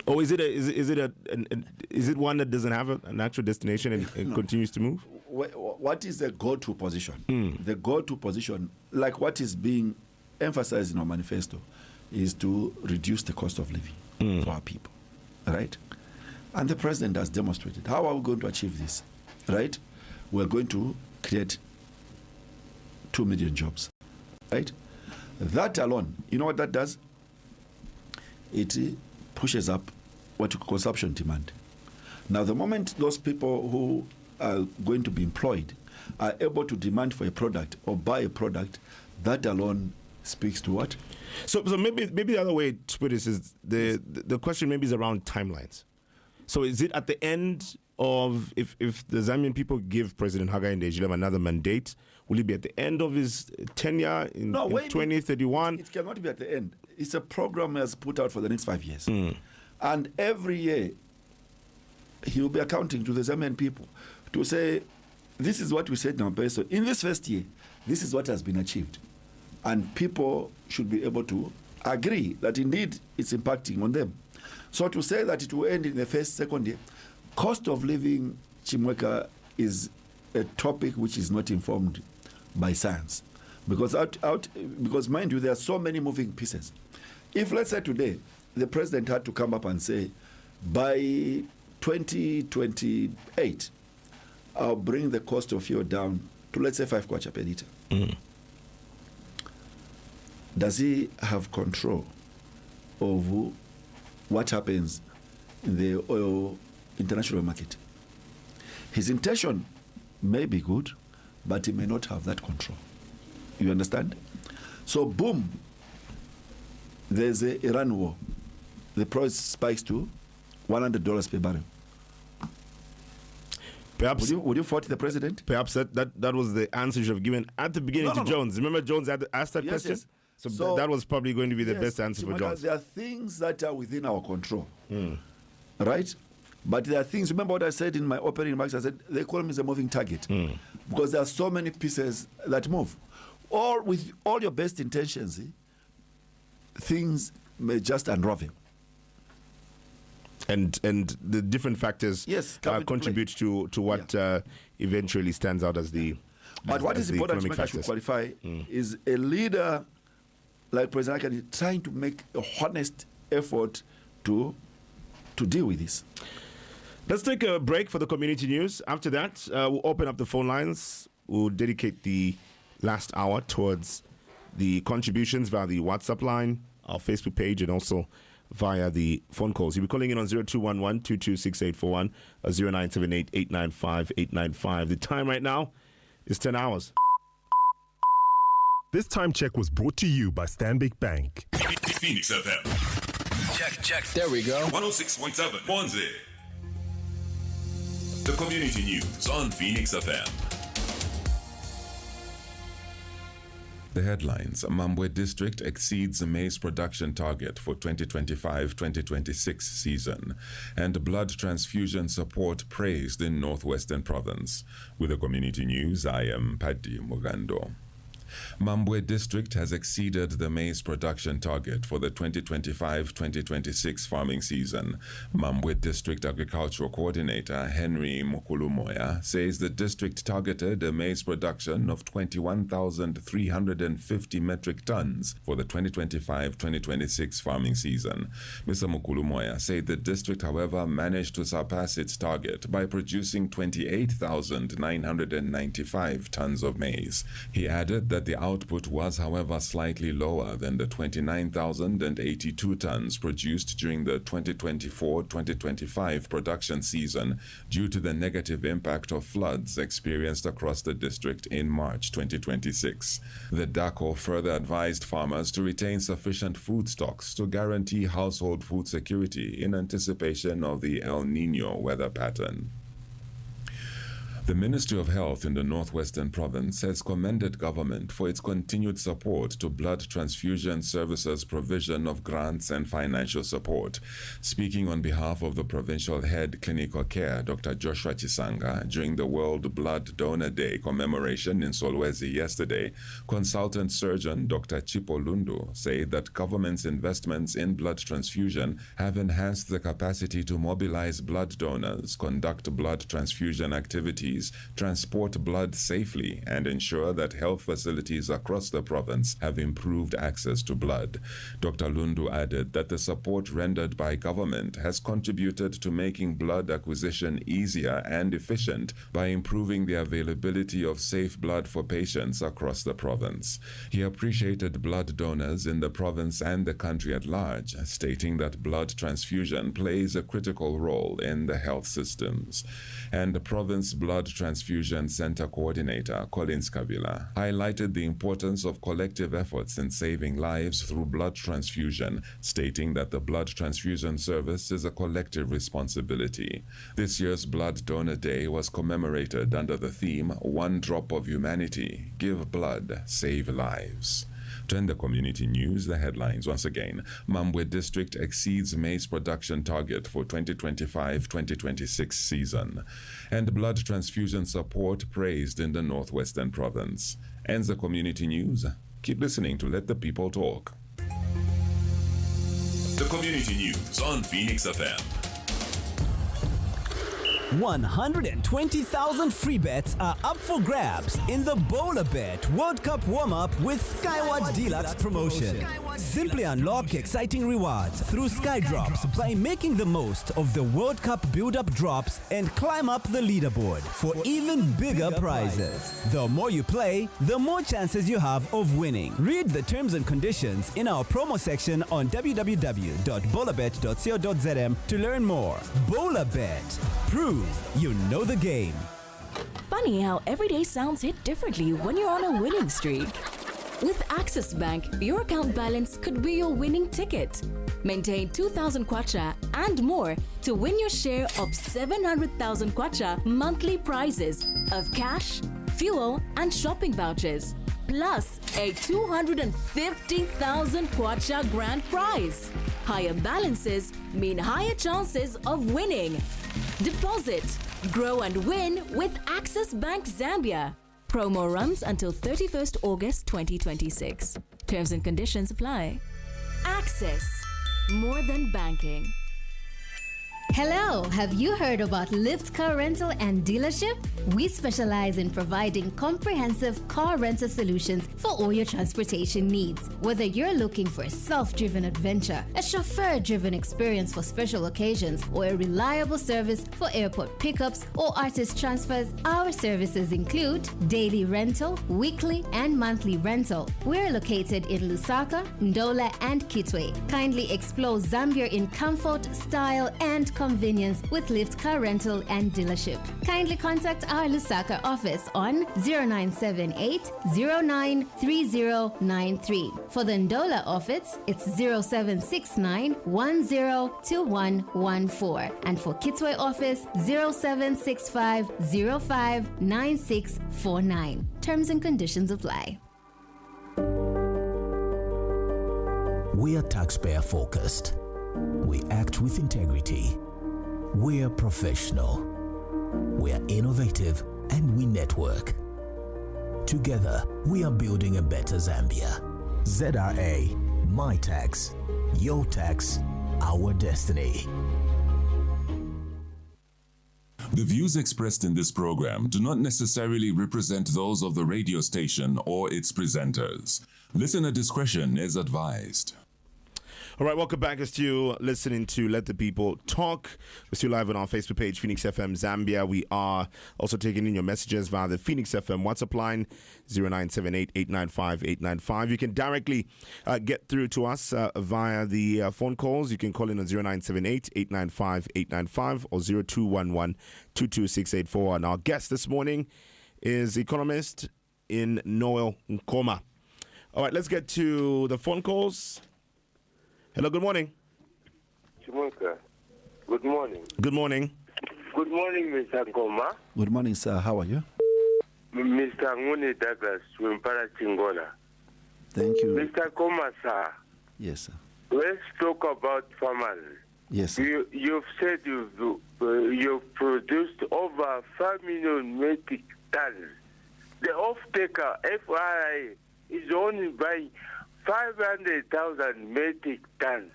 Or is it one that doesn't have an actual destination and continues to move? What is the go-to position? The go-to position, like what is being emphasized in our manifesto, is to reduce the cost of living for our people, right? And the president has demonstrated. How are we going to achieve this, right? We're going to create 2 million jobs, right? That alone, you know what that does? It pushes up what you call consumption demand. Now, the moment those people who are going to be employed are able to demand for a product or buy a product, that alone speaks to what? So maybe the other way to put this is the question maybe is around timelines. So is it at the end of if the Zambian people give President Hakainde Hichilema another mandate, will it be at the end of his tenure in 2031? It cannot be at the end. It's a program as put out for the next 5 years. And every year, he will be accounting to the Zambian people to say, this is what we said in our base. So in this first year, this is what has been achieved. And people should be able to agree that indeed it's impacting on them. So to say that it will end in the first, second year, cost of living, Chimweka, is a topic which is not informed by science. Because because mind you, there are so many moving pieces. If, let's say today, the president had to come up and say, by 2028, I'll bring the cost of fuel down to, let's say, 5 kwacha per liter. Does he have control of what happens in the oil international market? His intention may be good, but he may not have that control. You understand? So, boom, there's a Iran war. The price spikes to $100 per barrel. Perhaps would you fault the president? Perhaps that was the answer you should have given at the beginning to Jones. Remember Jones had asked that question? Yes. So that was probably going to be the best answer for Jones. There are things that are within our control. Right? But there are things, remember what I said in my opening remarks, I said the economy is a moving target. Because there are so many pieces that move. Or with all your best intentions, things may just unravel. And the different factors contribute to what eventually stands out as the But what is important to make, I should qualify, is a leader like President Hakainde trying to make a honest effort to deal with this. Let's take a break for the community news. After that, we'll open up the phone lines. We'll dedicate the last hour towards the contributions via the WhatsApp line, our Facebook page, and also via the phone calls. You'll be calling in on 0211-226841 or 0978-895-895. The time right now is 10 hours. This time check was brought to you by Stanbic Bank. Phoenix FM. Check. There we go. 106.7 Mwanze. The community news on Phoenix FM. The headlines: Mambwe District exceeds the maize production target for 2025-2026 season, and blood transfusion support praised in Northwestern Province. With the community news, I am Paddy Mugando. Mambwe District has exceeded the maize production target for the 2025-2026 farming season. Mambwe District Agricultural Coordinator Henry Mukulumoya says the district targeted a maize production of 21,350 metric tons for the 2025-2026 farming season. Mr. Mukulumoya said the district, however, managed to surpass its target by producing 28,995 tons of maize. He added that the output was, however, slightly lower than the 29,082 tons produced during the 2024-2025 production season due to the negative impact of floods experienced across the district in March 2026. The DACO further advised farmers to retain sufficient food stocks to guarantee household food security in anticipation of the El Niño weather pattern. The Ministry of Health in the Northwestern Province has commended government for its continued support to blood transfusion services provision of grants and financial support. Speaking on behalf of the provincial head clinical care, Dr. Joshua Chisanga, during the World Blood Donor Day commemoration in Solwezi yesterday, consultant surgeon Dr. Chipo Lundu said that government's investments in blood transfusion have enhanced the capacity to mobilize blood donors, conduct blood transfusion activities, transport blood safely, and ensure that health facilities across the province have improved access to blood. Dr. Lundu added that the support rendered by government has contributed to making blood acquisition easier and efficient by improving the availability of safe blood for patients across the province. He appreciated blood donors in the province and the country at large, stating that blood transfusion plays a critical role in the health systems. And the province blood Transfusion Center Coordinator Collins Kabila highlighted the importance of collective efforts in saving lives through blood transfusion, stating that the blood transfusion service is a collective responsibility. This year's Blood Donor Day was commemorated under the theme One Drop of Humanity, Give Blood, Save Lives. To end the community news, the headlines once again. Mambwe District exceeds maize production target for 2025-2026 season. And blood transfusion support praised in the Northwestern Province. Ends the community news. Keep listening to Let the People Talk. The community news on Phoenix FM. 120,000 free bets are up for grabs in the Bowler Bet World Cup warm-up with Skyward Deluxe promotion. Simply unlock exciting rewards through Sky Drops by making the most of the World Cup build-up drops and climb up the leaderboard for even bigger prizes. The more you play, the more chances you have of winning. Read the terms and conditions in our promo section on www.bowlerbet.co.zm to learn more. Bowler Bet. Prove you know the game. Funny how every day sounds hit differently when you're on a winning streak. With Access Bank, your account balance could be your winning ticket. Maintain 2,000 kwacha and more to win your share of 700,000 kwacha monthly prizes of cash, fuel, and shopping vouchers, plus a 250,000 kwacha grand prize. Higher balances mean higher chances of winning. Deposit, grow and win with Access Bank Zambia. Promo runs until 31st August 2026. Terms and conditions apply. Access, more than banking. Hello, have you heard about Lift Car Rental and Dealership? We specialize in providing comprehensive car rental solutions for all your transportation needs. Whether you're looking for a self-driven adventure, a chauffeur-driven experience for special occasions, or a reliable service for airport pickups or artist transfers, our services include daily rental, weekly, and monthly rental. We're located in Lusaka, Ndola, and Kitwe. Kindly explore Zambia in comfort, style, and convenience with Lift Car Rental and Dealership. Kindly contact our Lusaka office on 0978 093093. For the Ndola office, it's 0769 102114. And for Kitwe office, 0765 059649. Terms and conditions apply. We are taxpayer focused. We act with integrity. We are professional. We are innovative and we network. Together, we are building a better Zambia. ZRA, my tax, your tax, our destiny. The views expressed in this program do not necessarily represent those of the radio station or its presenters. Listener discretion is advised. All right, welcome back. As you listening to Let the People Talk. We're still live on our Facebook page, Phoenix FM Zambia. We are also taking in your messages via the Phoenix FM WhatsApp line, 0978-895-895. You can directly get through to us via the phone calls. You can call in on 0978-895-895 or 0211-22684. And our guest this morning is economist in Noel Nkoma. All right, let's get to the phone calls. Hello, good morning. Chimuka. Good morning. Good morning. Good morning, Mr. Nkoma. Good morning, sir. How are you? Mr. Nguni Douglas, Wimpara Chingola. Thank you. Mr. Nkoma, sir. Yes, sir. Let's talk about farmers. Yes, sir. You've said you've produced over 5 million metric tons. The off-taker, FRI, is only buying 500,000 metric tons.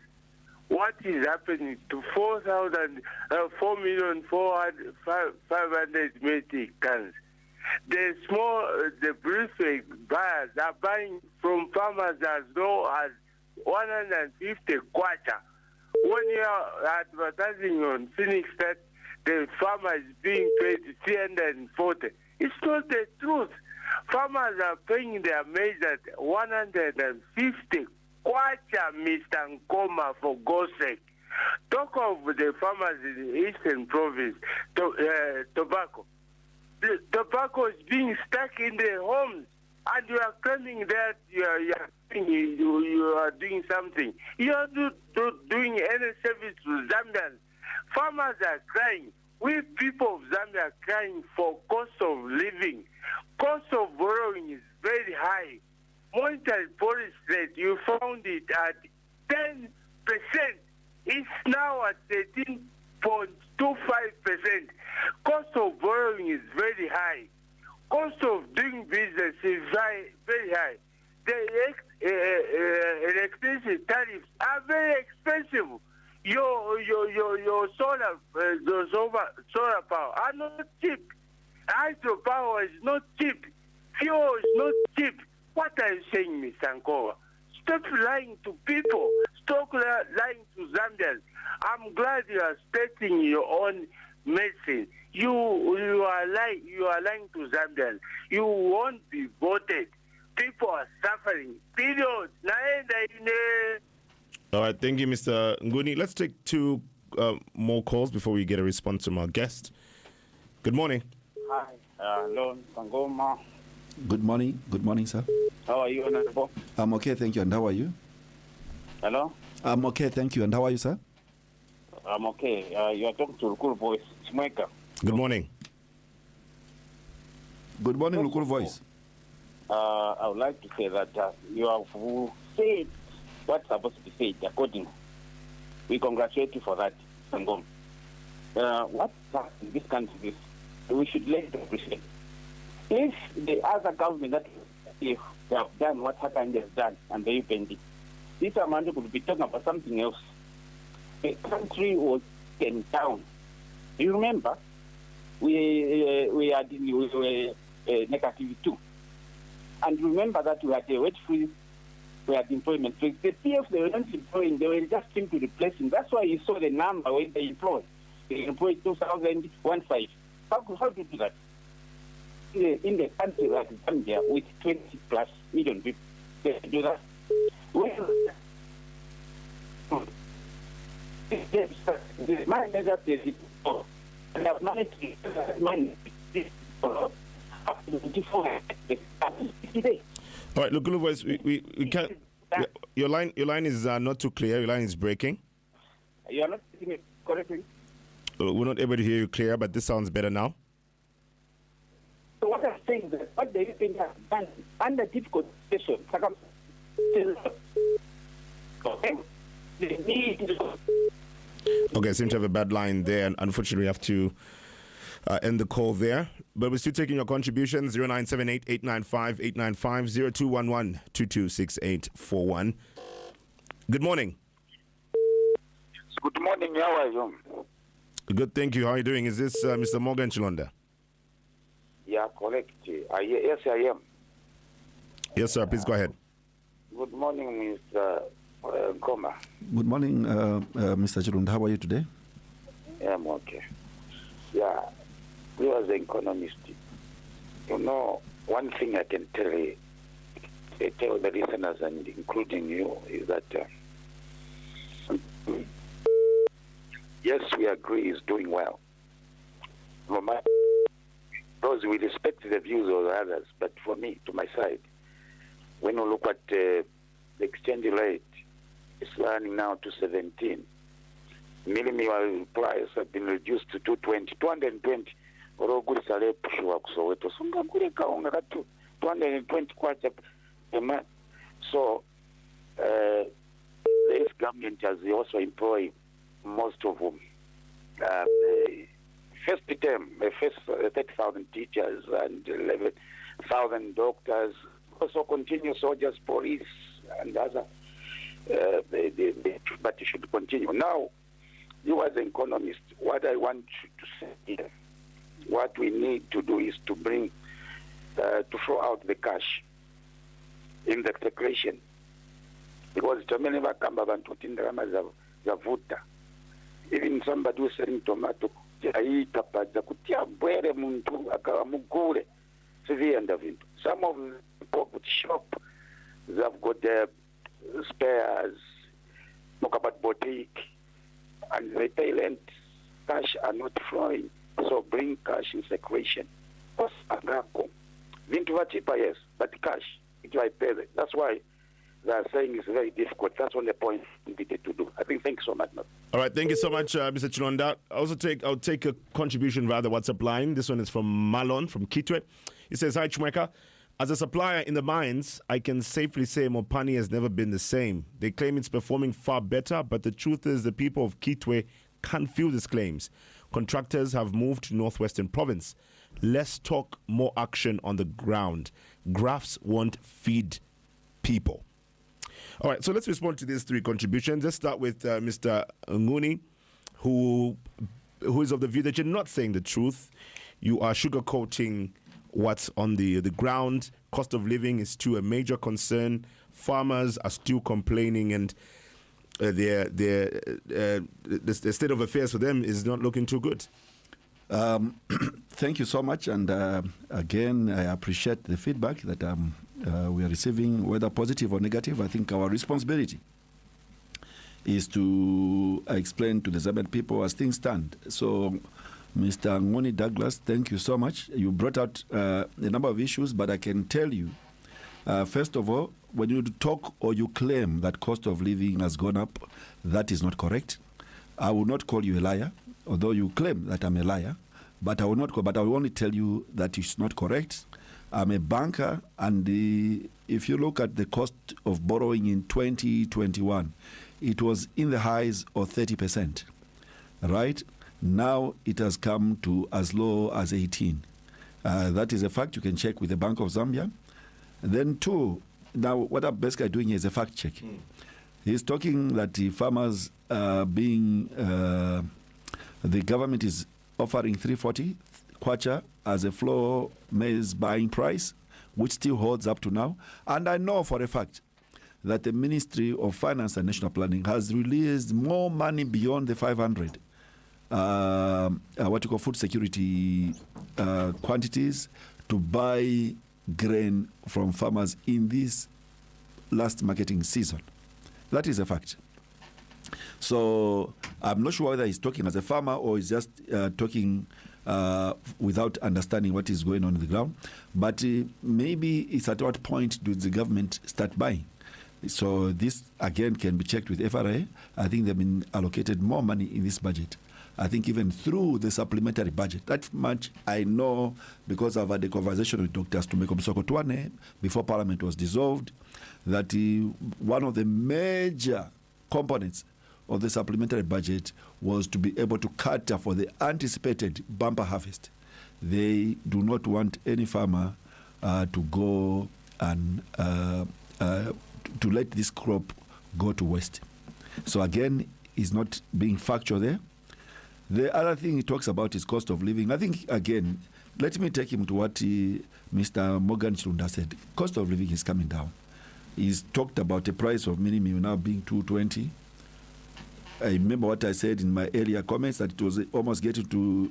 What is happening to 4,500,000 metric tons? The brief buyers are buying from farmers as low as 150 kwacha. When you are advertising on Phoenix that the farmer is being paid 340, it's not the truth. Farmers are paying their maize at 150 kwacha, Mr. Nkoma, for God's sake. Talk of the farmers in the Eastern Province, tobacco. the tobacco is being stuck in their homes, and you are claiming that you are doing something. You are not doing any service to Zambians. Farmers are crying. We people of Zambia are crying for cost of living. Cost of borrowing is very high. Monetary policy rate, you found it at 10%. It's now at 13.25%. Cost of borrowing is very high. Cost of doing business is very high. The electricity tariffs are very expensive. Your solar power are not cheap. Hydropower is not cheap. Fuel is not cheap. What are you saying, Mr. Nkova? Stop lying to people. Stop lying to Zambians. I'm glad you are stating your own medicine. You are lying to Zambians. You won't be voted. People are suffering. Period. All right, thank you, Mr. Nguni. Let's take two more calls before we get a response from our guest. Good morning. Hi, hello, Sangoma. Good morning, sir. How are you, Honorable? I'm okay, thank you. And how are you? Hello? I'm okay, thank you. And how are you, sir? I'm okay. You are talking to Lukuru Voice, Smweka. Good morning. Good morning, Lukuru Voice. I would like to say that you have said what's supposed to be said accordingly. We congratulate you for that, Sangoma. What's happened in this country is we should let it appreciate. If the other government that if they have done what happened has done and they bend it, this amount could be talking about something else. The country was taken down. You remember? We were negative 2. And remember that we had a wage freeze, we had employment freeze. The PF, they were not employing, they were just trying to replace him. That's why you saw the number when they employed. They employed 2,015. How to do that? In the country like Zambia with 20 plus million people, they do that. My measure is and I've managed to money up to 24 today. All right, look, Voice, we can't. Your line is not too clear. Your line is breaking. You are not getting it correctly. We're not able to hear you clear, but this sounds better now. So what I'm saying is that what the Europeans have done under difficult situations, okay, they need to. Okay, I seem to have a bad line there, and unfortunately we have to end the call there. But we're still taking your contributions, 0978-895-895, 0211-226841. Good morning. Good morning, how are you? Good, thank you. How are you doing? Is this Mr. Morgan Chilonda? Yeah, correct. Yes, I am. Yes, sir. Please go ahead. Good morning, Mr. Goma. Good morning, Mr. Chilonda. How are you today? Yeah, I'm okay. Yeah, you as an economist, you know, one thing I can tell the listeners and including you is that yes, we agree he's doing well. Those we respect the views of others, but for me, to my side, when you look at the exchange rate, it's running now to 17. Minimum price have been reduced to 220. Or good salary pushwa kusoweto. Sunga kule kaonga katu 220 kwacha a month. So this government has also employed most of them. First term, 30,000 teachers and 11,000 doctors. Also continue soldiers, police, and other. But it should continue. Now, you as an economist, what I want you to say here, what we need to do is to bring, to throw out the cash in the declaration. Because Tomene Vakamba Bantutin Rama Zavuta. Even somebody who's selling tomato, some of the people with shop, they've got their spares, talk about boutique, and the payment cash are not flowing. So bring cash in circulation. Agako. Vintu cheaper, yes, but cash, it will pay it. That's why they are saying it's very difficult. That's one the point we needed to do. I think thanks so much. All right, thank you so much, Mr. Chilonda. I'll take a contribution via the WhatsApp line. This one is from Malon from Kitwe. He says, "Hi Chumeka. As a supplier in the mines, I can safely say Mopani has never been the same. They claim it's performing far better, but the truth is the people of Kitwe can't feel these claims. Contractors have moved to Northwestern Province. Less talk, more action on the ground. Graphs won't feed people." All right, so let's respond to these three contributions. Let's start with Mr. Nguni, who is of the view that you're not saying the truth. You are sugarcoating what's on the ground. Cost of living is still a major concern. Farmers are still complaining, and the state of affairs for them is not looking too good. Thank you so much, and again, I appreciate the feedback that we are receiving, whether positive or negative. I think our responsibility is to explain to the Zambian people as things stand. So, Mr. Ngoni Douglas, thank you so much. You brought out a number of issues, but I can tell you, first of all, when you talk or you claim that cost of living has gone up, that is not correct. I will not call you a liar, although you claim that I'm a liar, but I will not. But I will only tell you that it's not correct. I'm a banker, and if you look at the cost of borrowing in 2021, it was in the highs of 30%. Right now, it has come to as low as 18. That is a fact. You can check with the Bank of Zambia. Then two. Now, what I'm basically doing here is a fact check. He's talking that the farmers the government is offering 340 kwacha as a floor maize buying price, which still holds up to now. And I know for a fact that the Ministry of Finance and National Planning has released more money beyond the 500 what you call food security quantities to buy grain from farmers in this last marketing season. That is a fact. So I'm not sure whether he's talking as a farmer or he's just talking without understanding what is going on the ground. But maybe it's at what point does the government start buying? So this, again, can be checked with FRA. I think they've been allocated more money in this budget. I think even through the supplementary budget. That much I know because I've had a conversation with Dr. Stumeko Msokotwane before Parliament was dissolved, that one of the major components of the supplementary budget was to be able to cater for the anticipated bumper harvest. They do not want any farmer to go and to let this crop go to waste. So again, it's not being factual there. The other thing he talks about is cost of living. I think, again, let me take him to what Mr. Morgan Chilunda said. Cost of living is coming down. He's talked about the price of mini meal now being 220. I remember what I said in my earlier comments, that it was almost getting to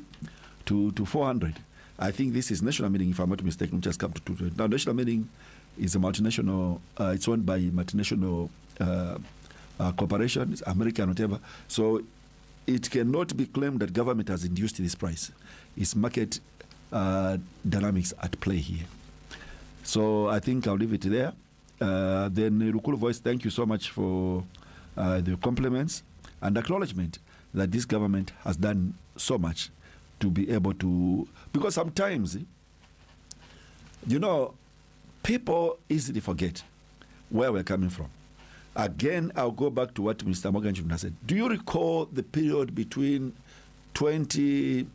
400. I think this is National Milling, if I'm not mistaken, which has come to 220. Now, National Milling is a multinational, it's owned by multinational corporations, American, whatever. So it cannot be claimed that government has induced this price. It's market dynamics at play here. So I think I'll leave it there. Then Rukulu Voice, thank you so much for the compliments and acknowledgement that this government has done so much to be able to, because sometimes, people easily forget where we're coming from. Again, I'll go back to what Mr. Morgan Chilunda said. Do you recall the period between 2016,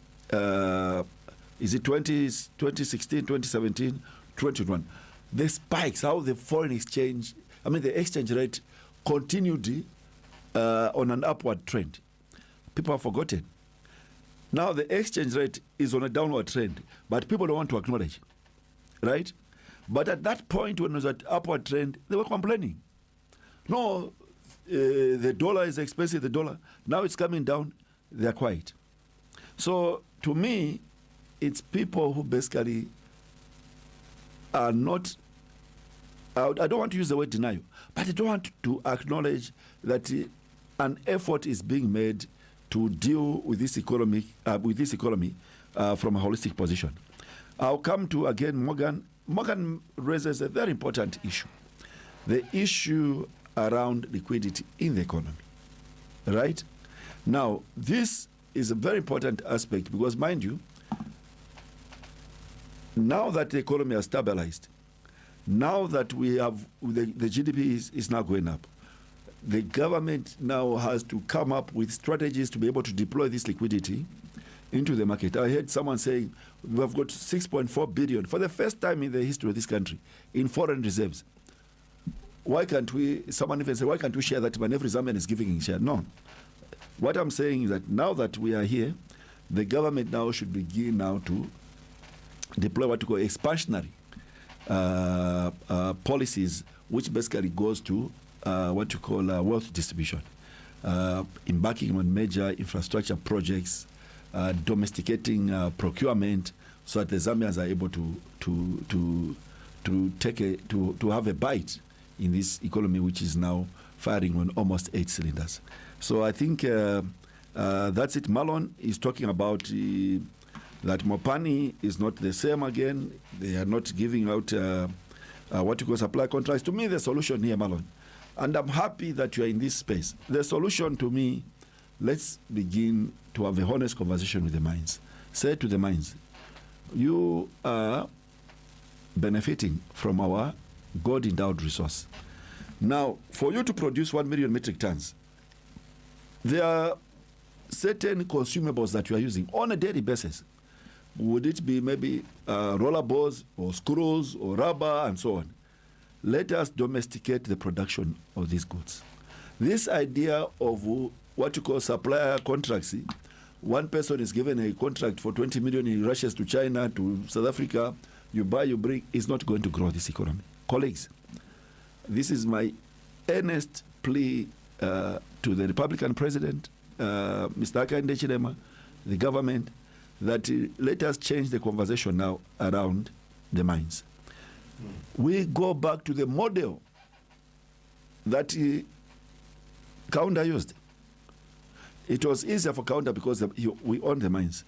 2017, 2021? The spikes, how the foreign exchange, the exchange rate continued on an upward trend. People have forgotten. Now the exchange rate is on a downward trend, but people don't want to acknowledge, right? But at that point when it was at upward trend, they were complaining. No, the dollar is expensive, the dollar. Now it's coming down, they're quiet. So to me, it's people who basically are not, I don't want to use the word denial, but they don't want to acknowledge that an effort is being made to deal with this economy from a holistic position. I'll come to, again, Morgan. Morgan raises a very important issue. The issue around liquidity in the economy, right? Now, this is a very important aspect because, mind you, now that the economy has stabilized, now that we have the GDP is now going up, the government now has to come up with strategies to be able to deploy this liquidity into the market. I heard someone saying we have got 6.4 billion for the first time in the history of this country in foreign reserves. Why can't we, someone even say, why can't we share that when every Zambian is giving a share? No. What I'm saying is that now that we are here, the government now should begin now to deploy what we call expansionary policies, which basically goes to what you call wealth distribution, embarking on major infrastructure projects, domesticating procurement, so that the Zambians are able to have a bite in this economy, which is now firing on almost 8 cylinders. So I think that's it. Malon is talking about that Mopani is not the same again. They are not giving out what you call supply contracts. To me, the solution here, Malon, and I'm happy that you are in this space. The solution to me, let's begin to have a honest conversation with the mines. Say to the mines, you are benefiting from our God-endowed resource. Now, for you to produce 1 million metric tons, there are certain consumables that you are using on a daily basis. Would it be maybe roller balls or screws or rubber and so on? Let us domesticate the production of these goods. This idea of what you call supplier contracts, one person is given a contract for 20 million, he rushes to China, to South Africa, you buy, you bring, is not going to grow this economy. Colleagues, this is my earnest plea to the Republican President, Mr. Hakainde Hichilema, the government, that let us change the conversation now around the mines. We go back to the model that Kaunda used. It was easier for Kaunda because we own the mines.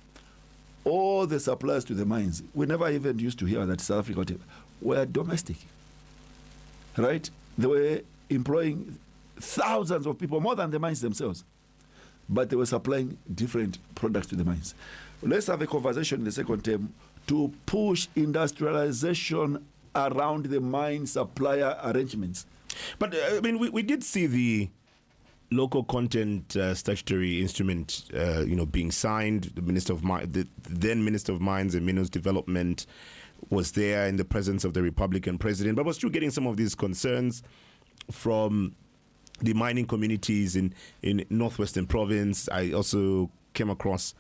All the suppliers to the mines, we never even used to hear that South Africa were domestic. Right? They were employing thousands of people, more than the mines themselves. But they were supplying different products to the mines. Let's have a conversation in the second term to push industrialization around the mine supplier arrangements. But, I mean, we did see the local content statutory instrument, being signed. The Minister of the then Minister of Mines and Minerals Development was there in the presence of the Republican president, but was still getting some of these concerns from the mining communities in Northwestern Province. I also came across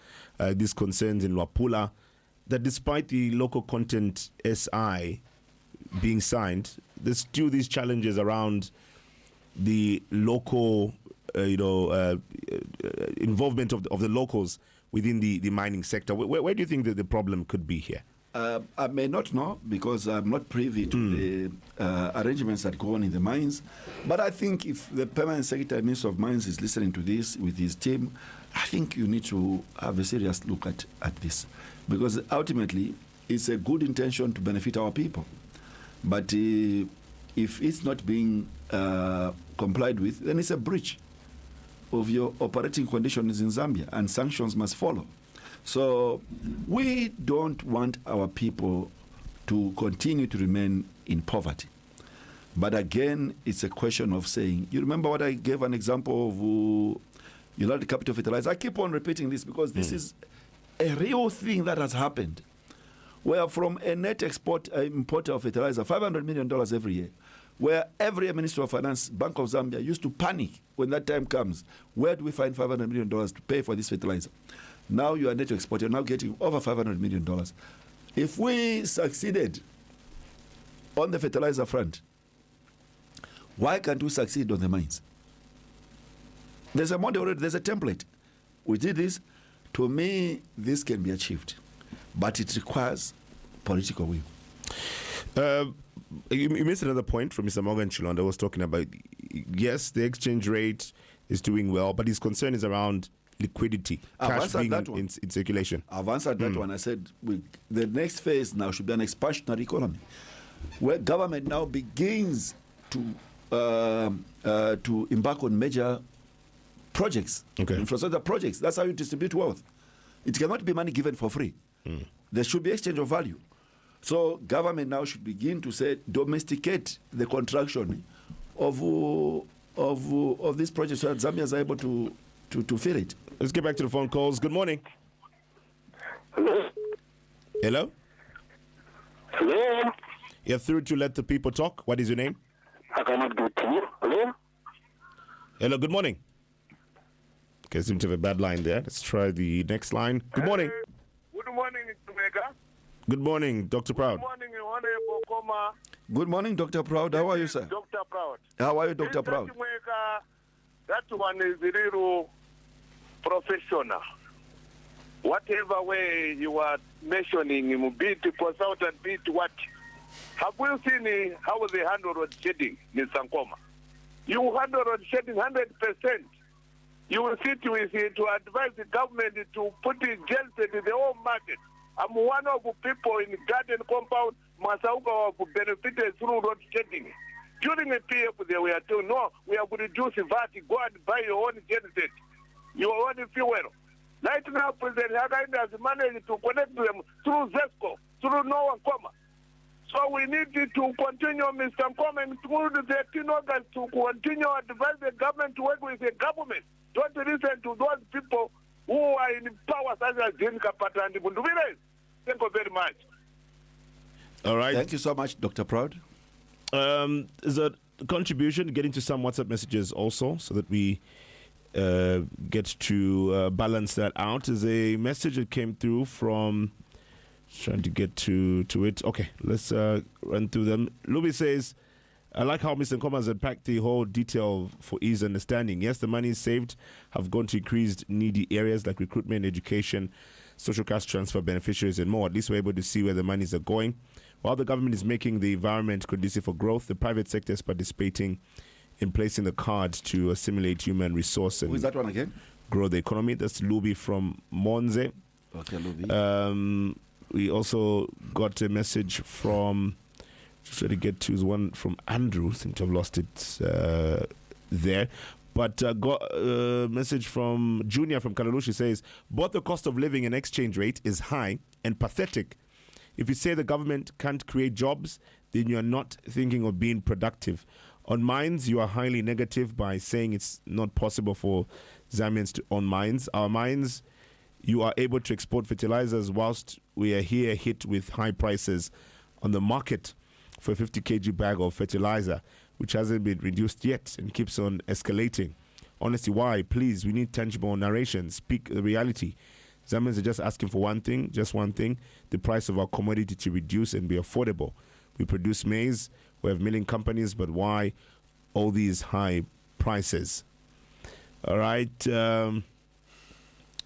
these concerns in Luapula, that despite the local content SI being signed, there's still these challenges around the local involvement of the locals within the mining sector. Where do you think that the problem could be here? I may not know because I'm not privy to the arrangements that go on in the mines. But I think if the Permanent Secretary, Minister of Mines, is listening to this with his team, I think you need to have a serious look at this. Because ultimately, it's a good intention to benefit our people. But if it's not being complied with, then it's a breach of your operating conditions in Zambia, and sanctions must follow. So we don't want our people to continue to remain in poverty. But again, it's a question of saying, you remember what I gave an example of United Capital Fertilizer? I keep on repeating this because this is a real thing that has happened. Where from a net importer of fertilizer, $500 million every year, where every Minister of Finance, Bank of Zambia, used to panic when that time comes. Where do we find $500 million to pay for this fertilizer? Now you are net exporter, you're now getting over $500 million. If we succeeded on the fertilizer front, why can't we succeed on the mines? There's a model already, there's a template. We did this. To me, this can be achieved, but it requires political will. You missed another point from Mr. Morgan Chilonda. Was talking about, yes, the exchange rate is doing well, but his concern is around liquidity, I've cash answered being that in circulation. I've answered that one. I said the next phase now should be an expansionary economy, where government now begins to embark on major projects, infrastructure projects. That's how you distribute wealth. It cannot be money given for free. There should be exchange of value. So government now should begin to say domesticate the contraction of this project so that Zambians are able to feel it. Let's get back to the phone calls. Good morning. Hello? Hello? Hello? You're through to Let the People Talk. What is your name? I cannot get to you. Hello? Hello, good morning. Okay, seem to have a bad line there. Let's try the next line. Good morning. Good morning, Jamaica. Good morning, Dr. Proud. Good morning, Honorable Koma. Good morning, Dr. Proud. How are you, sir? Dr. Proud. How are you, Dr. Proud? Jamaica, that one is real professional. Whatever way you are mentioning him, be it consultant, be it what. Have we seen how they handle road shedding in Sankoma? You handle road shedding 100%. You will sit with it to advise the government to put in Jensen in the whole market. I'm one of the people in garden compound, Masauka, who benefited through road shedding. During the PF, they were told, no, we are going to reduce VAT, go and buy your own genset, your own fuel. Right now, President Hakainde has managed to connect them through ZESCO, through Noah Nkoma. So we need to continue, Mr. Nkoma, and through the 13 August to continue to advise the government to work with the government. Don't listen to those people who are in power, such as Jane Kapata and Bundubile. Thank you very much. All right. Thank you so much, Dr. Proud. Is a contribution, get into some WhatsApp messages also so that we get to balance that out. Is a message that came through from, trying to get to it. Okay, let's run through them. Luby says, I like how Mr. Nkoma has unpacked the whole detail for ease understanding. Yes, the money saved have gone to increased needy areas like recruitment, education, social cash transfer beneficiaries, and more. At least we're able to see where the monies are going. While the government is making the environment conducive for growth, the private sector is participating in placing the cards to assimilate human resource and Who is that one again? grow the economy. That's Luby from Monze. Okay, Luby. We also got a message from, just try to get to one from Andrew. Seem to have lost it there. But got a message from Junior from Kalalushi says, both the cost of living and exchange rate is high and pathetic. If you say the government can't create jobs, then you are not thinking of being productive. On mines, you are highly negative by saying it's not possible for Zambians to own mines. Our mines, you are able to export fertilizers whilst we are here hit with high prices on the market for a 50 kg bag of fertilizer, which hasn't been reduced yet and keeps on escalating. Honestly, why? Please, we need tangible narration. Speak the reality. Zambians are just asking for one thing, the price of our commodity to reduce and be affordable. We produce maize, we have milling companies, but why all these high prices? All right. Okay,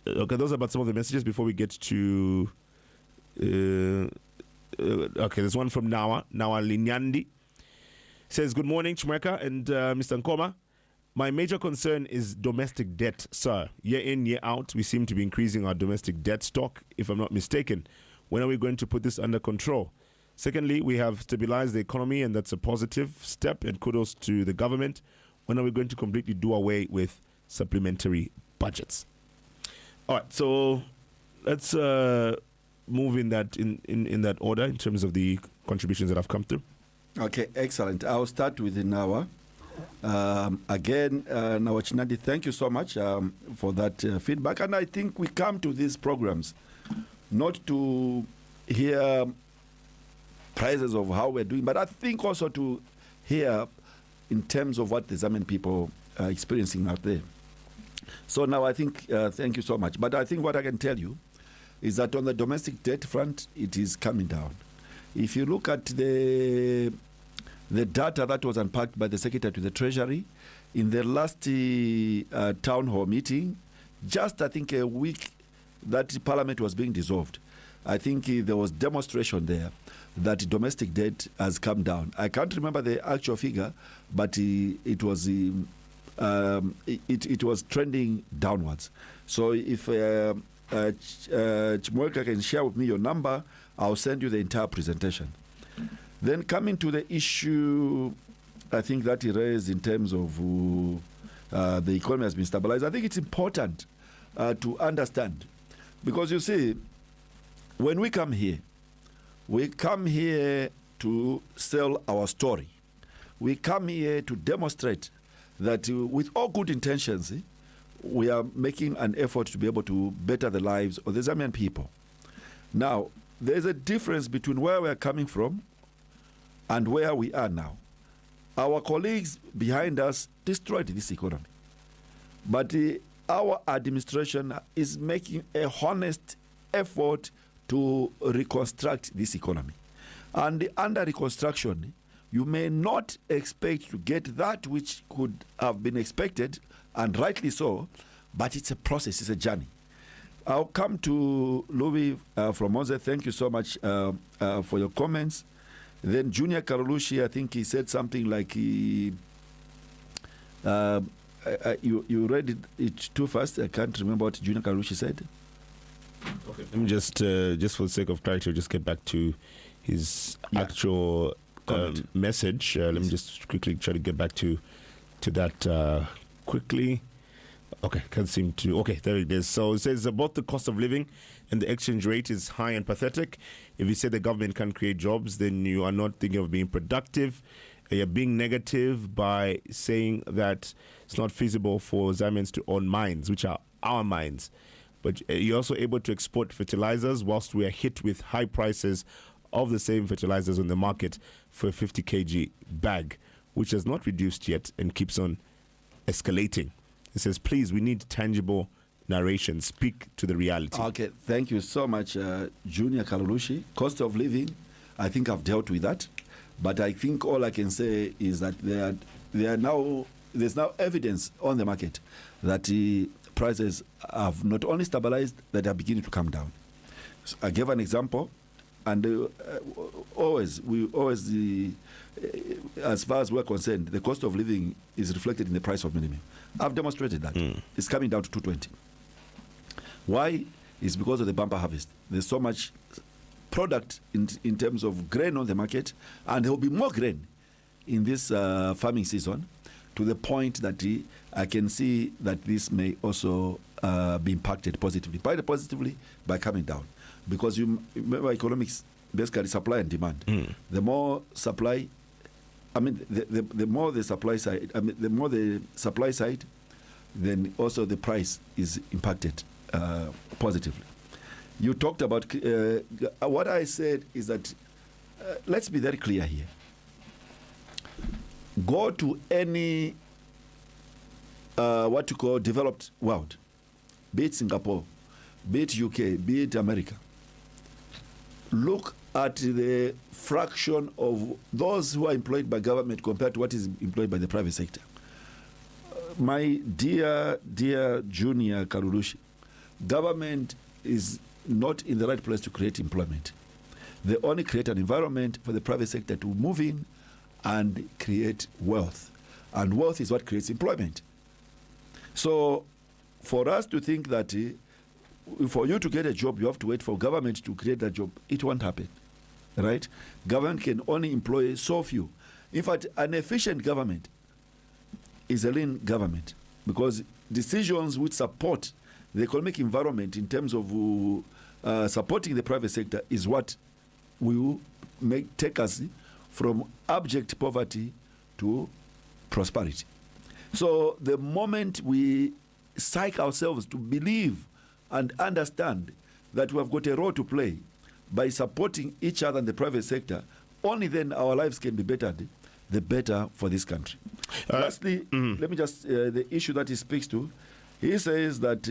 those are about some of the messages before we get to... okay, there's one from Nawa Linyandi. Says, good morning, Chumeka and Mr. Nkoma. My major concern is domestic debt, sir. Year in, year out, we seem to be increasing our domestic debt stock, if I'm not mistaken. When are we going to put this under control? Secondly, we have stabilized the economy, and that's a positive step, and kudos to the government. When are we going to completely do away with supplementary budgets? All right, so let's move in that order in terms of the contributions that have come through. Okay, excellent. I'll start with Nawa. Again, Nawa Chinadi, thank you so much for that feedback. And I think we come to these programs not to hear praises of how we're doing, but I think also to hear in terms of what the Zambian people are experiencing out there. So now I think, thank you so much. But I think what I can tell you is that on the domestic debt front, it is coming down. If you look at the data that was unpacked by the Secretary to the Treasury in the last town hall meeting, just I think a week that Parliament was being dissolved, I think there was demonstration there that domestic debt has come down. I can't remember the actual figure, but it was trending downwards. So if Chimoeka can share with me your number, I'll send you the entire presentation. Then coming to the issue, I think that he raised in terms of the economy has been stabilized. I think it's important to understand, because you see, when we come here to sell our story. We come here to demonstrate that with all good intentions, we are making an effort to be able to better the lives of the Zambian people. Now, there's a difference between where we are coming from and where we are now. Our colleagues behind us destroyed this economy. But our administration is making a honest effort to reconstruct this economy. And under reconstruction, you may not expect to get that which could have been expected, and rightly so, but it's a process, it's a journey. I'll come to Louis from Mose. Thank you so much for your comments. Then Junior Karulushi, I think he said something like you read it too fast. I can't remember what Junior Karulushi said. Okay. Let me just for the sake of clarity, just get back to his actual message. Let me just quickly try to get back to that quickly. Okay, can't seem to. Okay, there it is. So it says about the cost of living and the exchange rate is high and pathetic. If you say the government can't create jobs, then you are not thinking of being productive. You're being negative by saying that it's not feasible for Zambians to own mines, which are our mines. But you're also able to export fertilizers whilst we are hit with high prices of the same fertilizers on the market for a 50 kg bag, which has not reduced yet and keeps on escalating. It says, please, we need tangible narration. Speak to the reality. Okay, thank you so much, Junior Kalulushi. Cost of living, I think I've dealt with that. But I think all I can say is that there's now evidence on the market that prices have not only stabilized, that they are beginning to come down. So I gave an example, and as far as we're concerned, the cost of living is reflected in the price of minimum. I've demonstrated that. It's coming down to 220. Why? It's because of the bumper harvest. There's so much product in terms of grain on the market, and there will be more grain in this farming season, to the point that I can see that this may also be impacted positively. By coming down. Because you remember economics, basically supply and demand. The more supply, the more the supply side, the more the supply side, then also the price is impacted positively. You talked about, what I said is that, let's be very clear here. Go to any, what you call developed world, be it Singapore, be it UK, be it America. Look at the fraction of those who are employed by government compared to what is employed by the private sector. My dear Junior Karulushi, government is not in the right place to create employment. They only create an environment for the private sector to move in and create wealth. And wealth is what creates employment. So for us to think that for you to get a job, you have to wait for government to create that job, it won't happen. Right? Government can only employ so few. In fact, an efficient government is a lean government, because decisions which support the economic environment in terms of supporting the private sector is what will take us from abject poverty to prosperity. So the moment we psych ourselves to believe and understand that we have got a role to play by supporting each other in the private sector, only then our lives can be bettered, the better for this country. Lastly, let me just, the issue that he speaks to, he says that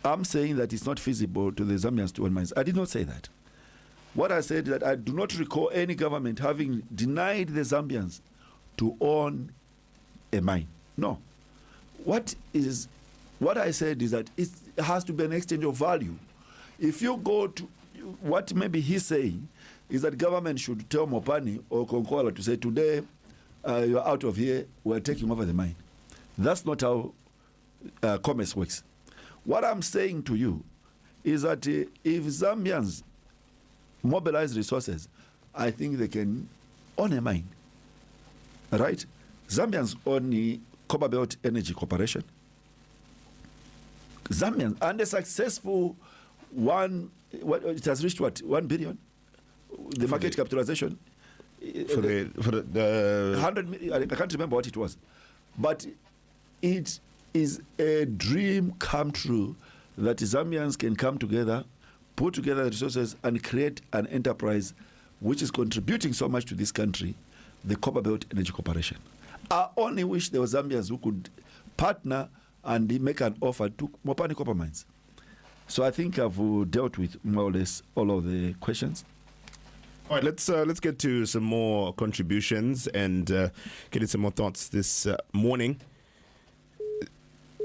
I'm saying that it's not feasible to the Zambians to own mines. I did not say that. What I said is that I do not recall any government having denied the Zambians to own a mine. No. What I said is that it has to be an exchange of value. If you go to what maybe he's saying is that government should tell Mopani or Konkola to say, today you're out of here, we're taking over the mine. That's not how commerce works. What I'm saying to you is that if Zambians mobilize resources, I think they can own a mine. Right? Zambians own the Copperbelt Energy Corporation. Zambians, and a successful it has reached what? 1 billion? The market capitalization? For the 100 million, I can't remember what it was. But it is a dream come true that Zambians can come together, put together the resources, and create an enterprise which is contributing so much to this country, the Copperbelt Energy Corporation. I only wish there were Zambians who could partner and make an offer to Mopani Copper Mines. So I think I've dealt with more or less all of the questions. All right, let's get to some more contributions and get in some more thoughts this morning.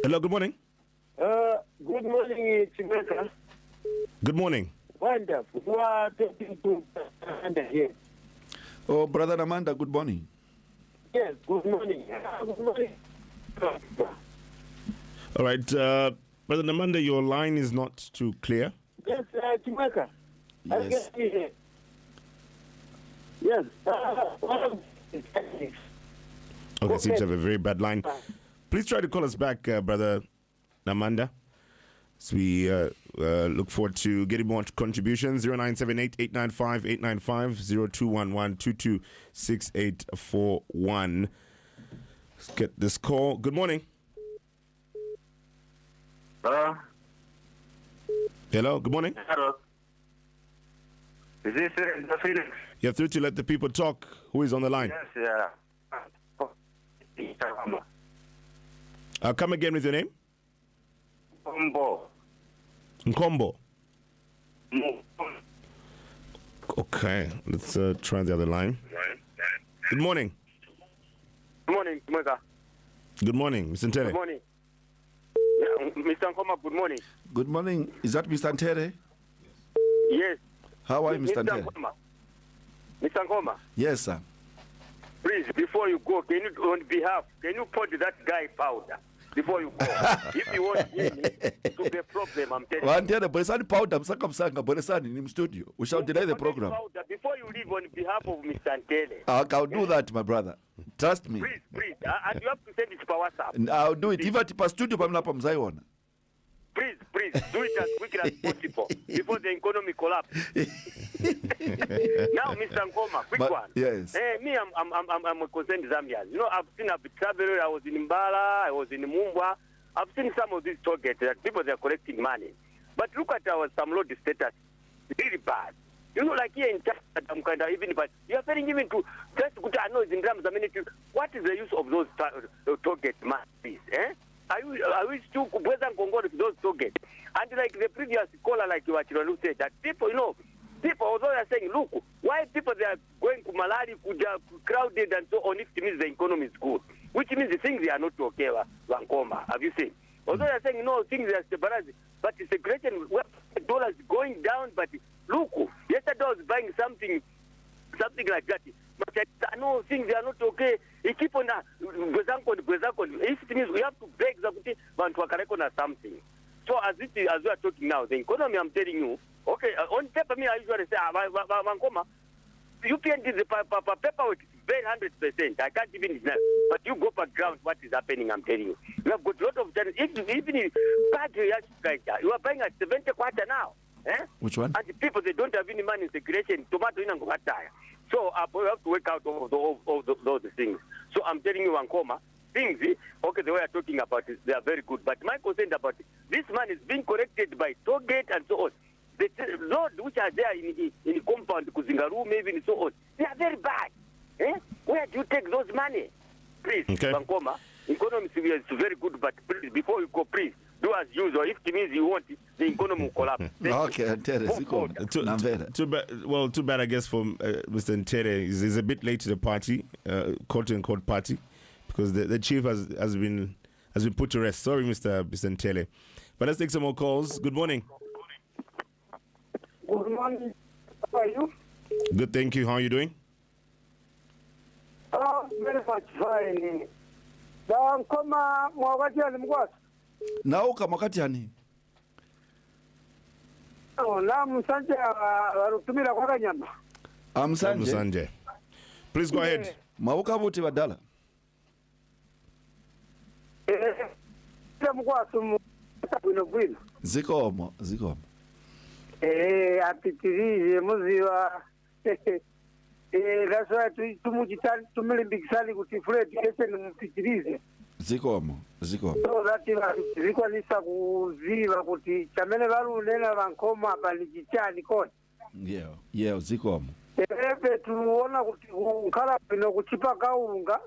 Hello, good morning. Good morning, Chimeka. Good morning. Wonderful. You are talking to Amanda here. Oh, Brother Amanda, good morning. Yes, good morning. Good morning. All right, Brother Namanda, your line is not too clear. Yes, Chimeka. Yes. Yes. Okay, seems to have a very bad line. Please try to call us back, Brother Namanda. So we look forward to getting more contributions. 0978-895-895, 0211-226841. Let's get this call. Good morning. Hello, good morning. Hello. Is this Felix? You're through to Let the People Talk. Who is on the line? Yes, Come again with your name? Nkombo. Nkombo. Okay, let's try the other line. Good morning. Good morning, Chimeka. Good morning, Mr. Ntere. Good morning. Yeah, Mr. Nkoma, good morning. Good morning. Is that Mr. Ntere? Yes. How are you, Mr. Ntere? Nkoma. Mr. Nkoma. Yes, sir. Please, before you go, can you, on behalf, can you put that guy powder before you go? If you want him to be a problem, I'm telling you. Ntere, Boresani powder, msanga Boresani in studio. We shall delay the program. Powder before you leave on behalf of Mr. Ntele. I'll do that, my brother. Trust me. Please. And you have to send it to WhatsApp. And I'll do it. Even if studio pamnapa mzaiona. Please, do it as quickly as possible before the economy collapses. Now, Mr. Nkoma, quick one. Yes. Me, I'm a concerned Zambian. You know, I've traveled. I was in Mbala, I was in Mumbwa. I've seen some of these targets that people they're collecting money. But look at our some load status. Really bad. You know, like here in China, I'm kind of even, but you are telling even to just go to in drums a minute. What is the use of those target money? I wish to present Congo with those targets. And like the previous caller, like you actually said, that people, although they are saying, look, why people they are going to Malawi, crowded and so on, if it means the economy is good, which means the things they are not okay, Wankoma, have you seen? Although they are saying, no, things are stabilizing, but it's a great dollars going down, but look, yesterday I was buying something like that. But I know things are not okay. It keep on if it means we have to break the something. So as we are talking now, the economy, I'm telling you, okay, on paper, I usually say, Mankoma, you can do the paperwork very 100%. I can't even deny. But you go background, what is happening, I'm telling you. You have got a lot of challenges. Even if you are buying at 70 quarter now. Which one? And the people, they don't have any money in circulation, tomato in and so we have to work out all those things. So I'm telling you, Ankoma, things, okay, the way I'm talking about it, they are very good. But my concern about it, this man is being corrected by Tollgate and so on. The road which are there in compound, Kuzingaru, maybe and so on, they are very bad. Where do you take those money? Please, okay. Ankoma, economy is very good, but please, before you go, please, do as usual. If it means you want it, the economy will collapse. Okay, Ntere, too bad, I guess, for Mr. Ntere. He's a bit late to the party, quote-unquote party, because the chief has been put to rest. Sorry, Mr. Ntere. But let's take some more calls. Good morning. Good morning. How are you? Good, thank you. How are you doing? Very much fine. Nkoma mwakati ali mkwasi. Nauka mwakati ani? Na Musanje warutumira kwa kanyama. Amsanje. Please go ahead. Mauka buti badala. Mukwasu bwino. Zikomo. Apitirize muziwa. That's why tumujitani tumilimbikisani kuti free education mupitirize. Zikomo. So that zikwanisa kuziva kuti chamene varunena vankoma apa ni chichani koni. Yeah, zikomo. Epe tuona kuti kukhala bwino kuchipa kaunga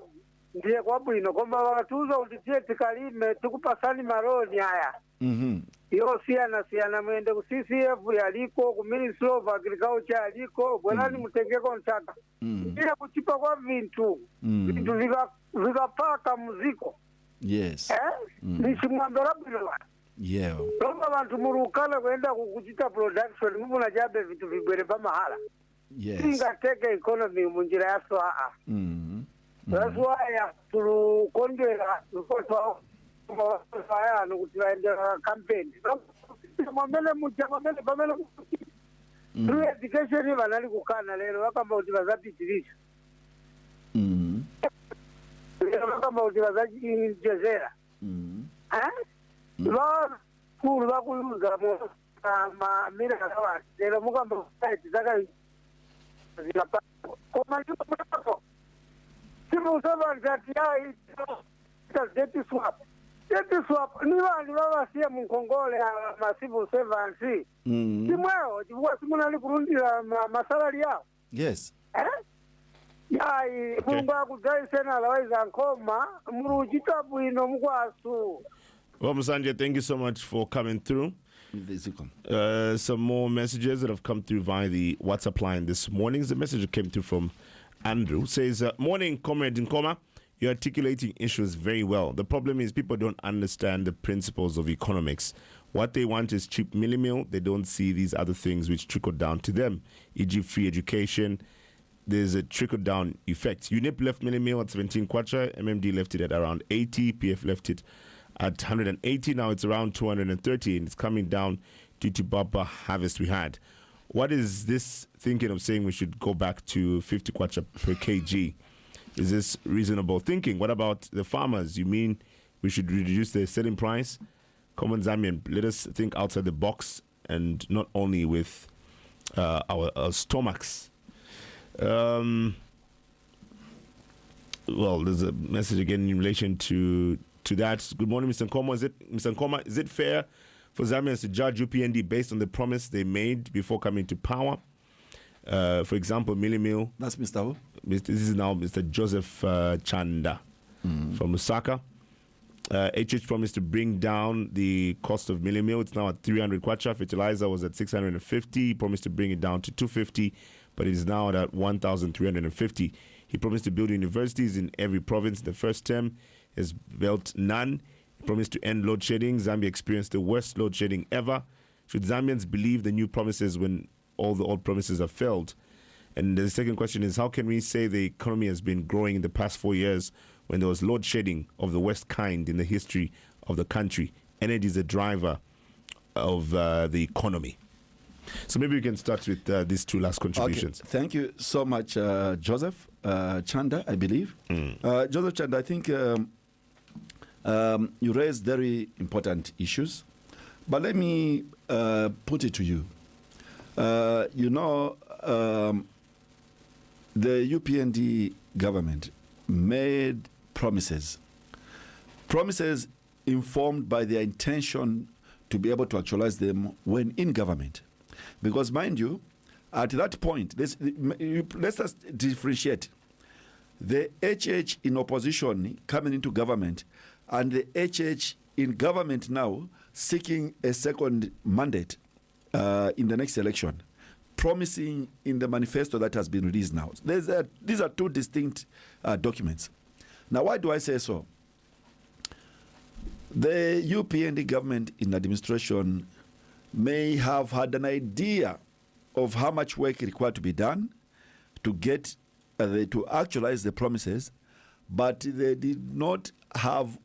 ndiye kwabwino koma vakatuza kuti tiye tikalime tikupasani maroni aya. Yo siyana mwende ku CCF yaliko ku Ministry of Agriculture yaliko bwanani mutengeko ntaka. Ndiye kuchipa kwa vintu vikapaka muziko. Yes. Nishimwambira bwino. Yeah. Kama vantu murukana kuenda kuchita production muvuna jabe vitu vibwere pamahala. Yes. Singateke economy munjira yaso That's why tulukondera tukotwa aya nokuti vaendera campaign. Mamele pamele through education vanali kukana lero vakamba kuti vazapitiriza. Vakamba kuti vazajezera. Vakuru vakuyuza mamira akawanda lero mukamba kuti zaka zikapa koma ndiko civil servants ati dirty swap ni vanhu vavasiya munkongole ma civil servants chimwewo chifukwa simunali kurundira masalari yawo. Yes. Yayi mulungu akudzaisena otherwise ankoma muri uchita bwino mukwasu. Well, Musanje, thank you so much for coming through. Some more messages that have come through via the WhatsApp line this morning. The message that came through from Andrew says, morning, Comrade Nkoma. You're articulating issues very well. The problem is people don't understand the principles of economics. What they want is cheap meal. They don't see these other things which trickle down to them, e.g. free education. There's a trickle-down effect. UNIP left meal at 17 kwacha. MMD left it at around 80. PF left it at 180. Now it's around 230, and it's coming down due to bumper harvest we had. What is this thinking of saying we should go back to 50 kwacha per kg? Is this reasonable thinking? What about the farmers? You mean we should reduce the selling price? Common Zambian, let us think outside the box and not only with our stomachs. Well, there's a message again in relation to that. Good morning, Mr. Nkoma. Is it fair for Zambians to judge UPND based on the promise they made before coming to power? For example, Milimil. That's Mr. Who? This is now Mr. Joseph Chanda from Lusaka. HH promised to bring down the cost of Milimil. It's now at 300 kwacha. Fertilizer was at 650. He promised to bring it down to 250, but it is now at 1,350. He promised to build universities in every province. The first term has built none. He promised to end load shedding. Zambia experienced the worst load shedding ever. Should Zambians believe the new promises when all the old promises have failed? And the second question is, how can we say the economy has been growing in the past 4 years when there was load shedding of the worst kind in the history of the country? Energy is a driver of the economy. So maybe we can start with these two last contributions. Okay. Thank you so much, Joseph Chanda, I believe. Joseph Chanda, I think you raised very important issues. But let me put it to you. The UPND government made promises informed by their intention to be able to actualize them when in government. Because mind you, at that point, let's just differentiate the HH in opposition coming into government and the HH in government now seeking a second mandate in the next election, promising in the manifesto that has been released now. These are two distinct documents. Now, why do I say so? The UPND government in administration may have had an idea of how much work required to be done to get to actualize the promises, but they did not have